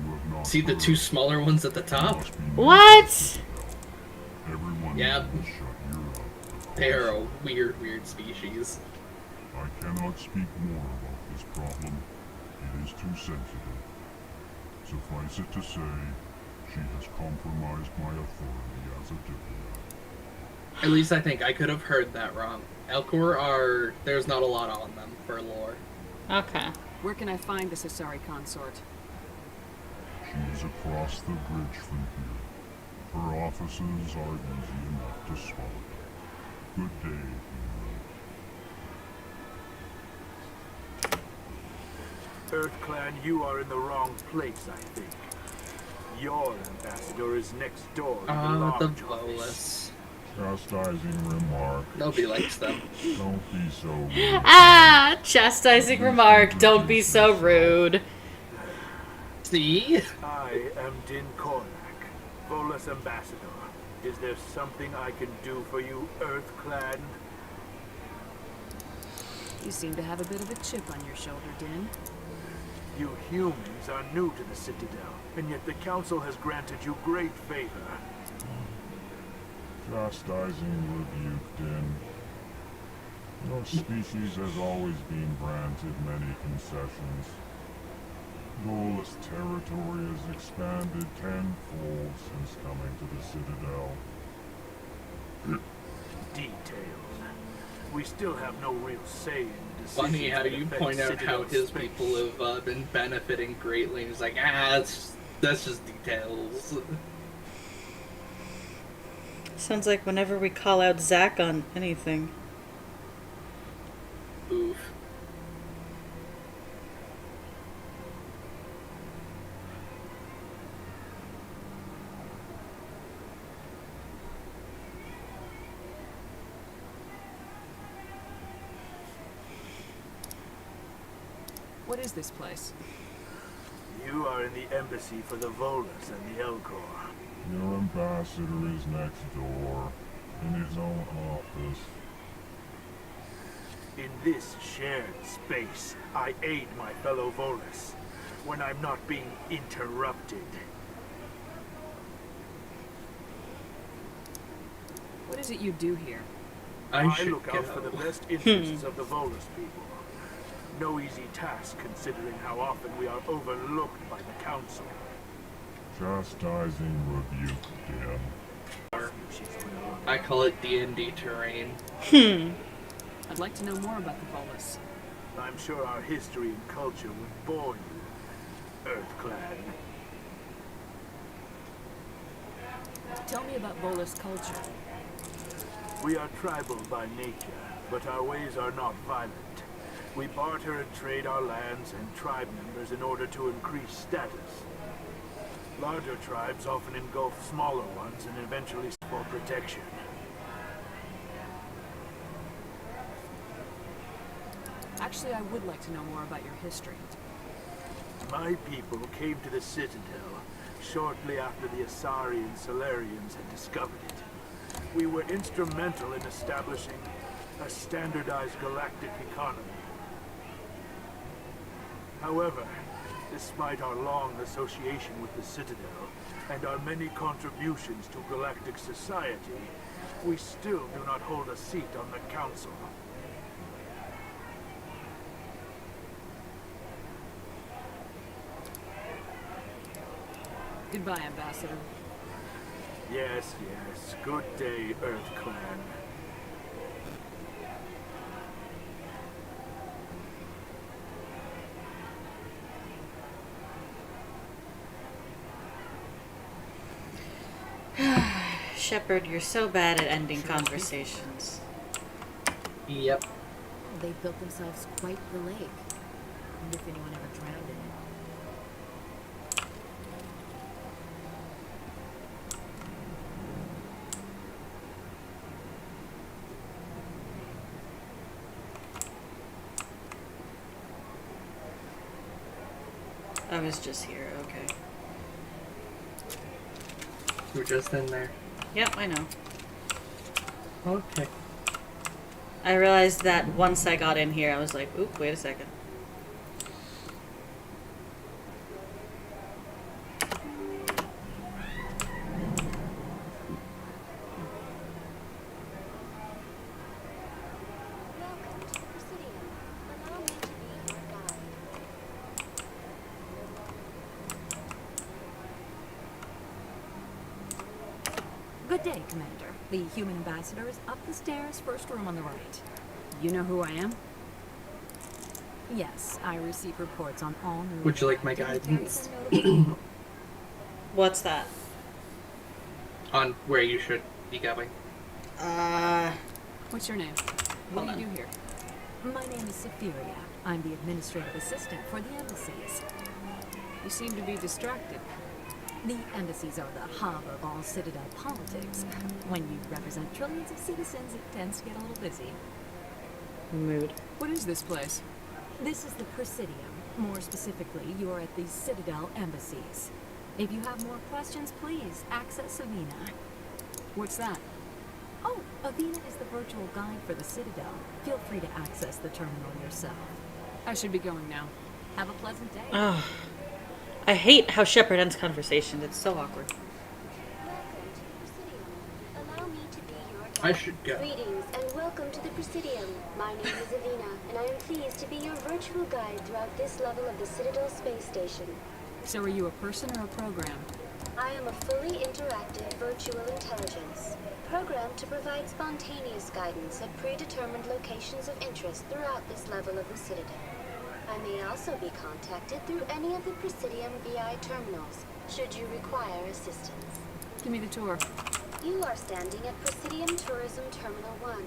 You have not See the two smaller ones at the top? What? Everyone Yeah. will shut your up. They are a weird, weird species. I cannot speak more about this problem. It is too sensitive. Suffice it to say, she has compromised my authority as a diplomat. At least I think I could have heard that wrong. Elcor are... there's not a lot on them for lore. Okay. Where can I find this Asari consort? She is across the bridge from here. Her offices are easy enough to spot. Good day, human. EarthClan, you are in the wrong place, I think. Your ambassador is next door in the The large Volus. Chastising remark. Nobody likes them. Don't be so rude. Ah! Chastising remark. Don't be so rude. See? I am Din Kornak, Volus ambassador. Is there something I can do for you, EarthClan? You seem to have a bit of a chip on your shoulder, Din. You humans are new to the Citadel, and yet the Council has granted you great favor. Chastising rebuke, Din. Your species has always been granted many concessions. Volus territory has expanded tenfold since coming to the Citadel. Details. We still have no real say in the decisions Funny how that you affect point out Citadel how his space. people have been benefiting greatly. And he's like, that's just details. Sounds like whenever we call out Zach on anything. Oof. What is this place? You are in the embassy for the Volus and the Elcor. Your ambassador is next door, in his own office. In this shared space, I aid my fellow Volus when I'm not being interrupted. What is it you do here? I look out for the best interests of the Volus people. No easy task considering how often we are overlooked by the Council. Chastising rebuke, Din. I call it D&D terrain. I'd like to know more about the Volus. I'm sure our history and culture would bore you, EarthClan. Tell me about Volus culture. We are tribal by nature, but our ways are not violent. We barter and trade our lands and tribe members in order to increase status. Larger tribes often engulf smaller ones and eventually for protection. Actually, I would like to know more about your history. My people came to the Citadel shortly after the Asari and Solarians had discovered it. We were instrumental in establishing a standardized galactic economy. However, Despite our long association with the Citadel and our many contributions to galactic society, we still do not hold a seat on the Council. Goodbye, Ambassador. Yes, yes. Good day, Earth Clan. Shepard, you're so bad at ending conversations. Yep. They built themselves quite the lake. I wonder if anyone ever drowned in it. I was just here, okay. You were just in there. Yep, I know. Okay. I realized that once I got in here, I was like, oop, wait a second. Good day, Commander. The human ambassador is up the stairs, first room on the right. You know who I am? Yes, I receive reports on all new... Would you like my guidance? What's that? On where you should be going. What's your name? What do you do here? My name is Sephiria. I'm the administrative assistant for the embassies. You seem to be distracted. The embassies are the hub of all Citadel politics. When you represent trillions of citizens, it tends to get a little busy. Mood. What is this place? This is the Presidium. More specifically, you are at the Citadel embassies. If you have more questions, please access Avina. What's that? Oh, Avina is the virtual guide for the Citadel. Feel free to access the terminal yourself. I should be going now. Have a pleasant day. Oh, I hate how Shepard ends conversations. It's so awkward. Allow me to be your guide. I should go. Greetings and welcome to the Presidium. My name is Avina, and I am pleased to be your virtual guide throughout this level of the Citadel space station. So are you a person or a program? I am a fully interactive virtual intelligence, programmed to provide spontaneous guidance at predetermined locations of interest throughout this level of the Citadel. I may also be contacted through any of the Presidium VI terminals, should you require assistance. Give me the tour. You are standing at Presidium Tourism Terminal 1.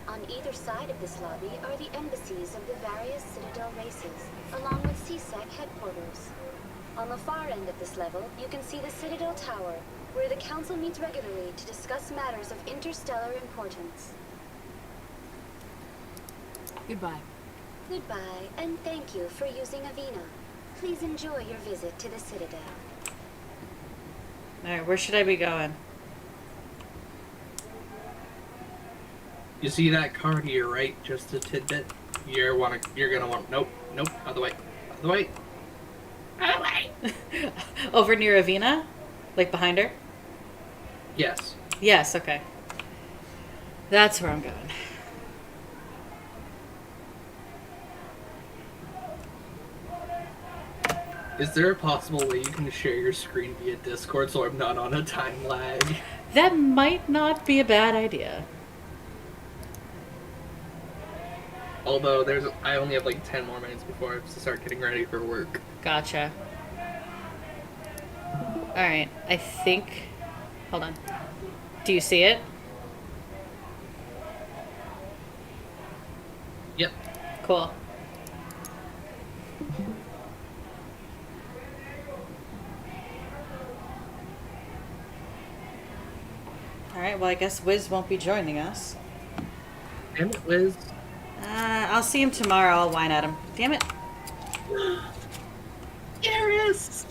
On either side of this lobby are the embassies of the various Citadel races, along with CSEC headquarters. On the far end of this level, you can see the Citadel Tower, where the Council meets regularly to discuss matters of interstellar importance. Goodbye. Goodbye, and thank you for using Avina. Please enjoy your visit to the Citadel. Alright, where should I be going? You see that car to your right, just a tidbit? You're gonna want, nope, other way, other way. Other way! Over near Avina? Like behind her? Yes. Yes, okay. That's where I'm going. Is there a possible way you can share your screen via Discord so I'm not on a time lag? That might not be a bad idea. Although I only have like 10 more minutes before I have to start getting ready for work. Gotcha. Alright, I think... Hold on. Do you see it? Yep. Cool. Alright, well I guess Wiz won't be joining us. Damn it, Wiz. I'll see him tomorrow. I'll whine at him. Damn it. Garrus!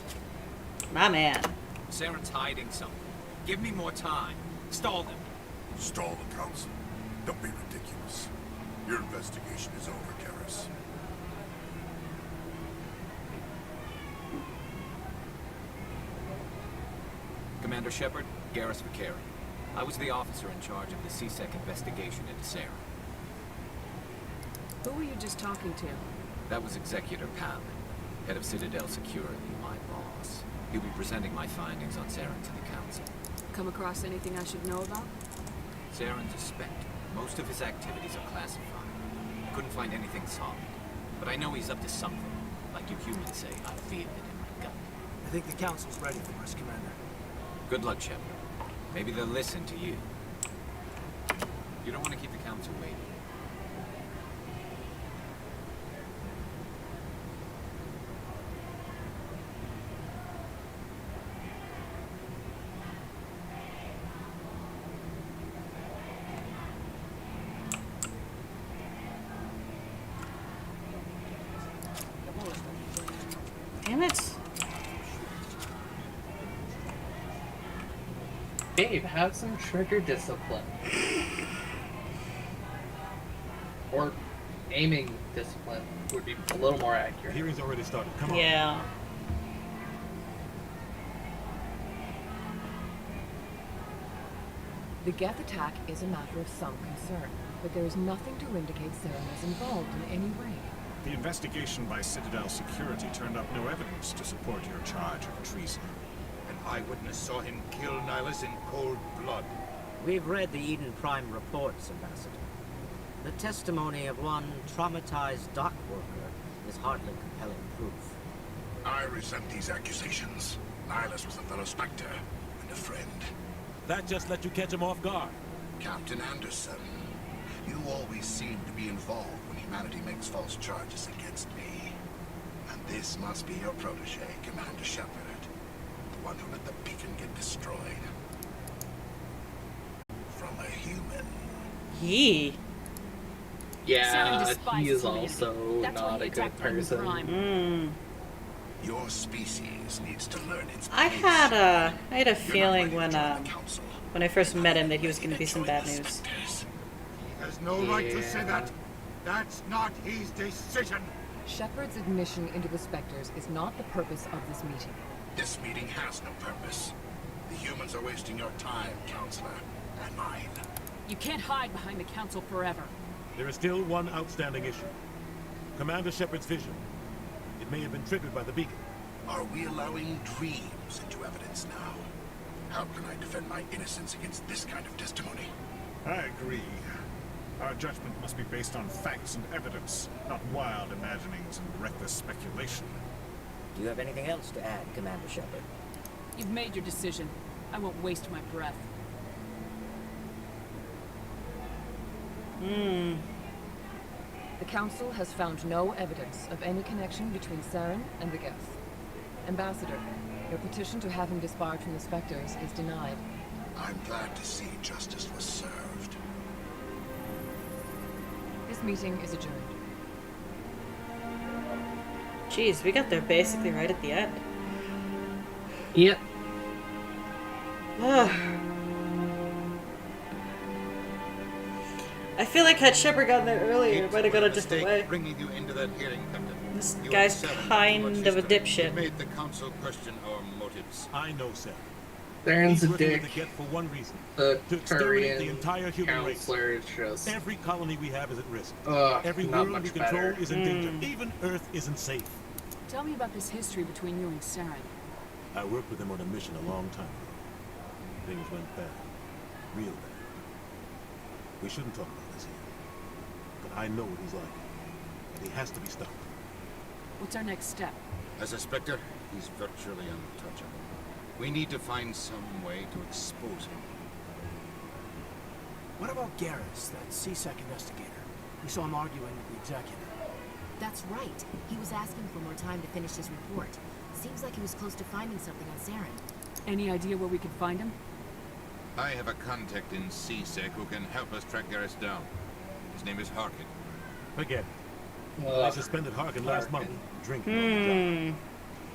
My man. Saren's hiding something. Give me more time. Stall them. Stall the council. Don't be ridiculous. Your investigation is over, Garrus. Commander Shepard, Garrus Vicari. I was the officer in charge of the CSEC investigation into Sarah. Who were you just talking to? That was Executor Palin, head of Citadel Security, my boss. He'll be presenting my findings on Saren to the Council. Come across anything I should know about? Saren's a Spectre. Most of his activities are classified. I couldn't find anything solid. But I know he's up to something. Like you humans say, I feel it in my gut. I think the Council's ready for us, Commander. Good luck, Shepard. Maybe they'll listen to you. You don't want to keep the Council waiting. Damn it. Dave, have some trigger discipline. Or aiming discipline would be a little more accurate. Hearing's already started. Come on. Yeah. The Geth attack is a matter of some concern, but there is nothing to indicate Saren is involved in any way. The investigation by Citadel Security turned up no evidence to support your charge of treason. An eyewitness saw him kill Nihilus in cold blood. We've read the Eden Prime reports, Ambassador. The testimony of one traumatized dock worker is hardly compelling proof. I resent these accusations. Nihilus was a fellow Spectre and a friend. That just let you catch him off guard. Captain Anderson, you always seem to be involved when humanity makes false charges against me. And this must be your protege, Commander Shepard. The one who let the beacon get destroyed. From a human. Yeah, he is also not a good person. Your species needs to learn its I had a feeling when I first met him that he was going to be some bad news. He has no right to say that. That's not his decision. Shepard's admission into the Spectres is not the purpose of this meeting. This meeting has no purpose. The humans are wasting your time, Counselor, and mine. You can't hide behind the Council forever. There is still one outstanding issue. Commander Shepard's vision. It may have been triggered by the beacon. Are we allowing dreams into evidence now? How can I defend my innocence against this kind of testimony? I agree. Our judgment must be based on facts and evidence, not wild imaginings and reckless speculation. Do you have anything else to add, Commander Shepard? You've made your decision. I won't waste my breath. The Council has found no evidence of any connection between Saren and the Geth. Ambassador, your petition to have him disbarred from the Spectres is denied. I'm glad to see justice was served. This meeting is adjourned. Jeez, we got there basically right at the end. Yep. Ugh. I feel like had Shepard gotten there earlier, it might have gone a different way. Bringing you into that hearing, Captain. This You guy's and Saren kind have much of a history. dipshit. It made the council question our motives. I know, Saren. Saren's a He's working dick. with the Geth for one reason. The To exterminate the Turian entire human race. counselor is just... Every colony we have is at risk. not Every world we much control better. is in danger. Even Earth isn't safe. Tell me about this history between you and Saren. I worked with him on a mission a long time ago. Things went bad. Real bad. We shouldn't talk about this here. But I know what he's like. And he has to be stopped. What's our next step? As a Spectre, he's virtually untouchable. We need to find some way to expose him. What about Garrus, that CSEC investigator? We saw him arguing with the executive. That's right. He was asking for more time to finish his report. Seems like he was close to finding something on Saren. Any idea where we can find him? I have a contact in CSEC who can help us track Garrus down. His name is Harkin. Forget it. I suspended Harkin last month. Drinking on the job.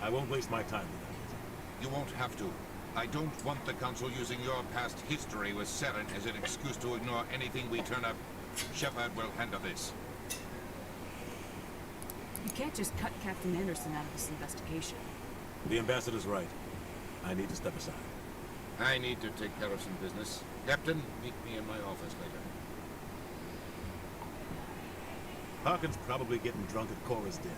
I won't waste my time with that. You won't have to. I don't want the Council using your past history with Saren as an excuse to ignore anything we turn up. Shepard will handle this. You can't just cut Captain Anderson out of this investigation. The ambassador's right. I need to step aside. I need to take care of some business. Captain, meet me in my office later. Harkin's probably getting drunk at Cora's Den.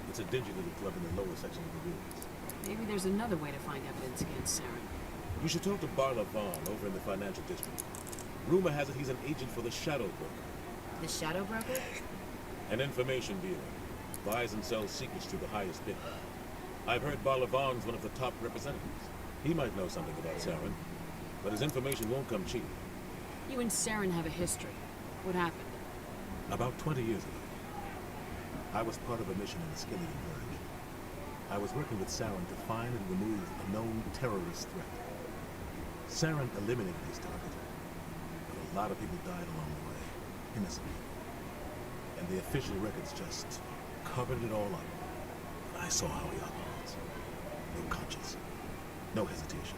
It's a dingy little club in the lower section of the ruins. Maybe there's another way to find evidence against Saren. You should talk to Barla Vaughn over in the financial district. Rumor has it he's an agent for the Shadow Broker. The Shadow Broker? An information dealer. Buys and sells secrets to the highest bidder. I've heard Barla Vaughn's one of the top representatives. He might know something about Saren, but his information won't come cheap. You and Saren have a history. What happened? About 20 years ago, I was part of a mission in the Skillian Purge. I was working with Saren to find and remove a known terrorist threat. Saren eliminated his target, but a lot of people died along the way, innocent people. And the official records just covered it all up. But I saw how he operates. No conscience, no hesitation.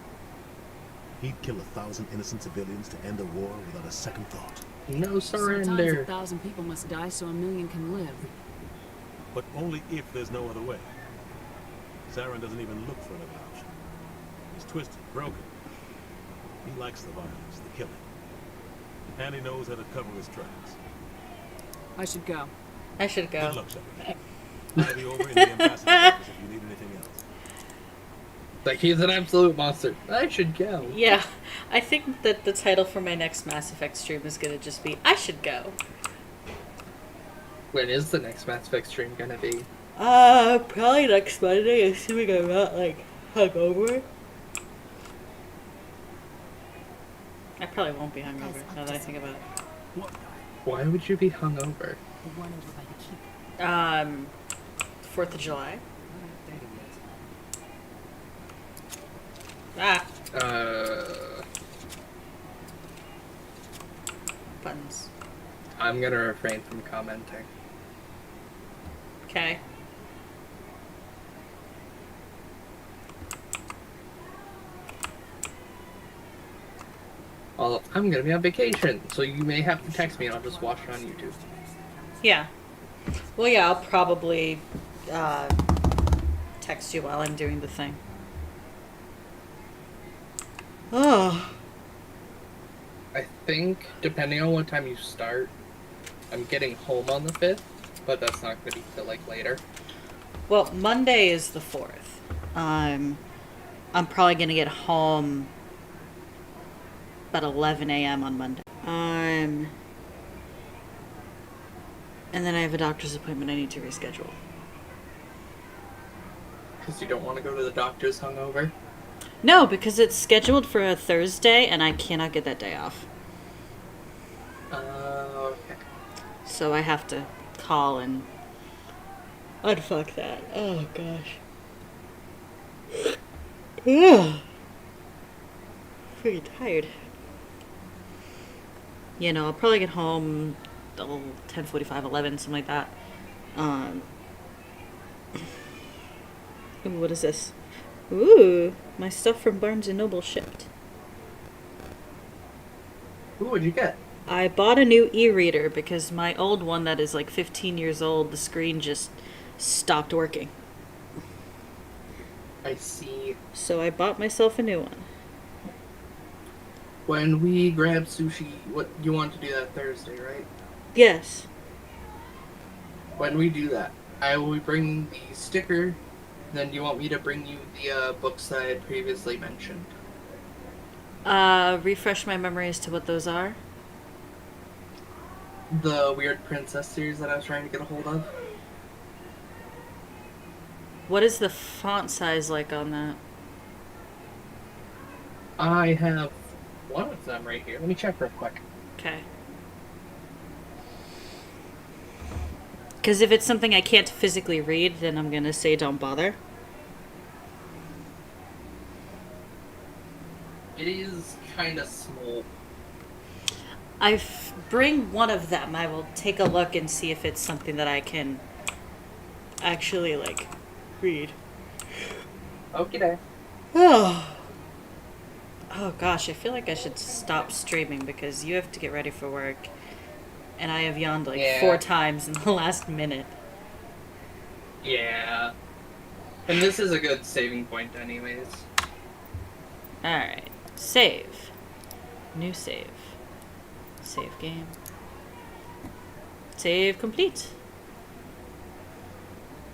He'd kill 1,000 innocent civilians to end a war without a second thought. No Sometimes surrender. 1,000 people must die so 1,000,000 can live. But only if there's no other way. Saren doesn't even look for another option. He's twisted, broken. He likes the violence, the killing. And he knows how to cover his tracks. I should go. I should go. Good luck, Shepard. I'll be over in the ambassador's office if you need anything else. Like, he's an absolute monster. I should go. Yeah, I think that the title for my next Mass Effect stream is gonna just be I should go. When is the next Mass Effect stream gonna be? Probably next Monday, assuming I'm not, like, hungover. I probably won't be hungover, now that I think about it. Why would you be hungover? The one over by the keep. 4th of July. Ah! Buttons. I'm gonna refrain from commenting. Okay. Well, I'm gonna be on vacation, so you may have to text me and I'll just watch it on YouTube. Yeah. Well, yeah, I'll probably text you while I'm doing the thing. Oh. I think, depending on what time you start, I'm getting home on the 5th, but that's not gonna be till, like, later. Well, Monday is the 4th. I'm probably gonna get home about 11 a.m. on Monday. And then I have a doctor's appointment I need to reschedule. Because you don't want to go to the doctor's hungover? No, because it's scheduled for a Thursday, and I cannot get that day off. Okay. So I have to call and unfuck that. Oh, gosh. Ugh. Pretty tired. You know, I'll probably get home 10:45, 11, something like that. Ooh, what is this? Ooh, my stuff from Barnes & Noble shipped. Ooh, what'd you get? I bought a new e-reader because my old one that is like 15 years old, the screen just stopped working. I see. So I bought myself a new one. When we grab sushi, what you want to do that Thursday, right? Yes. When we do that, I will bring the sticker. Then you want me to bring you the books that I had previously mentioned? Refresh my memory as to what those are. The Weird Princess series that I was trying to get a hold of. What is the font size like on that? I have one of them right here. Let me check real quick. Okay. Because if it's something I can't physically read, then I'm going to say don't bother. It is kind of small. Bring one of them. I will take a look and see if it's something that I can actually, like, read. Okay. Oh. Oh gosh, I feel like I should stop streaming because you have to get ready for work. And I have yawned like 4 times in the last minute. Yeah. And this is a good saving point anyways. Alright. Save. New save. Save game. Save complete.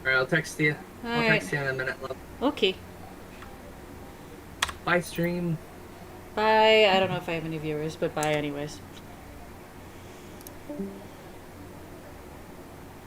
Alright, I'll text you. I'll Alright. text you in a minute, love. Okay. Bye, stream. Bye. I don't know if I have any viewers, but bye anyways.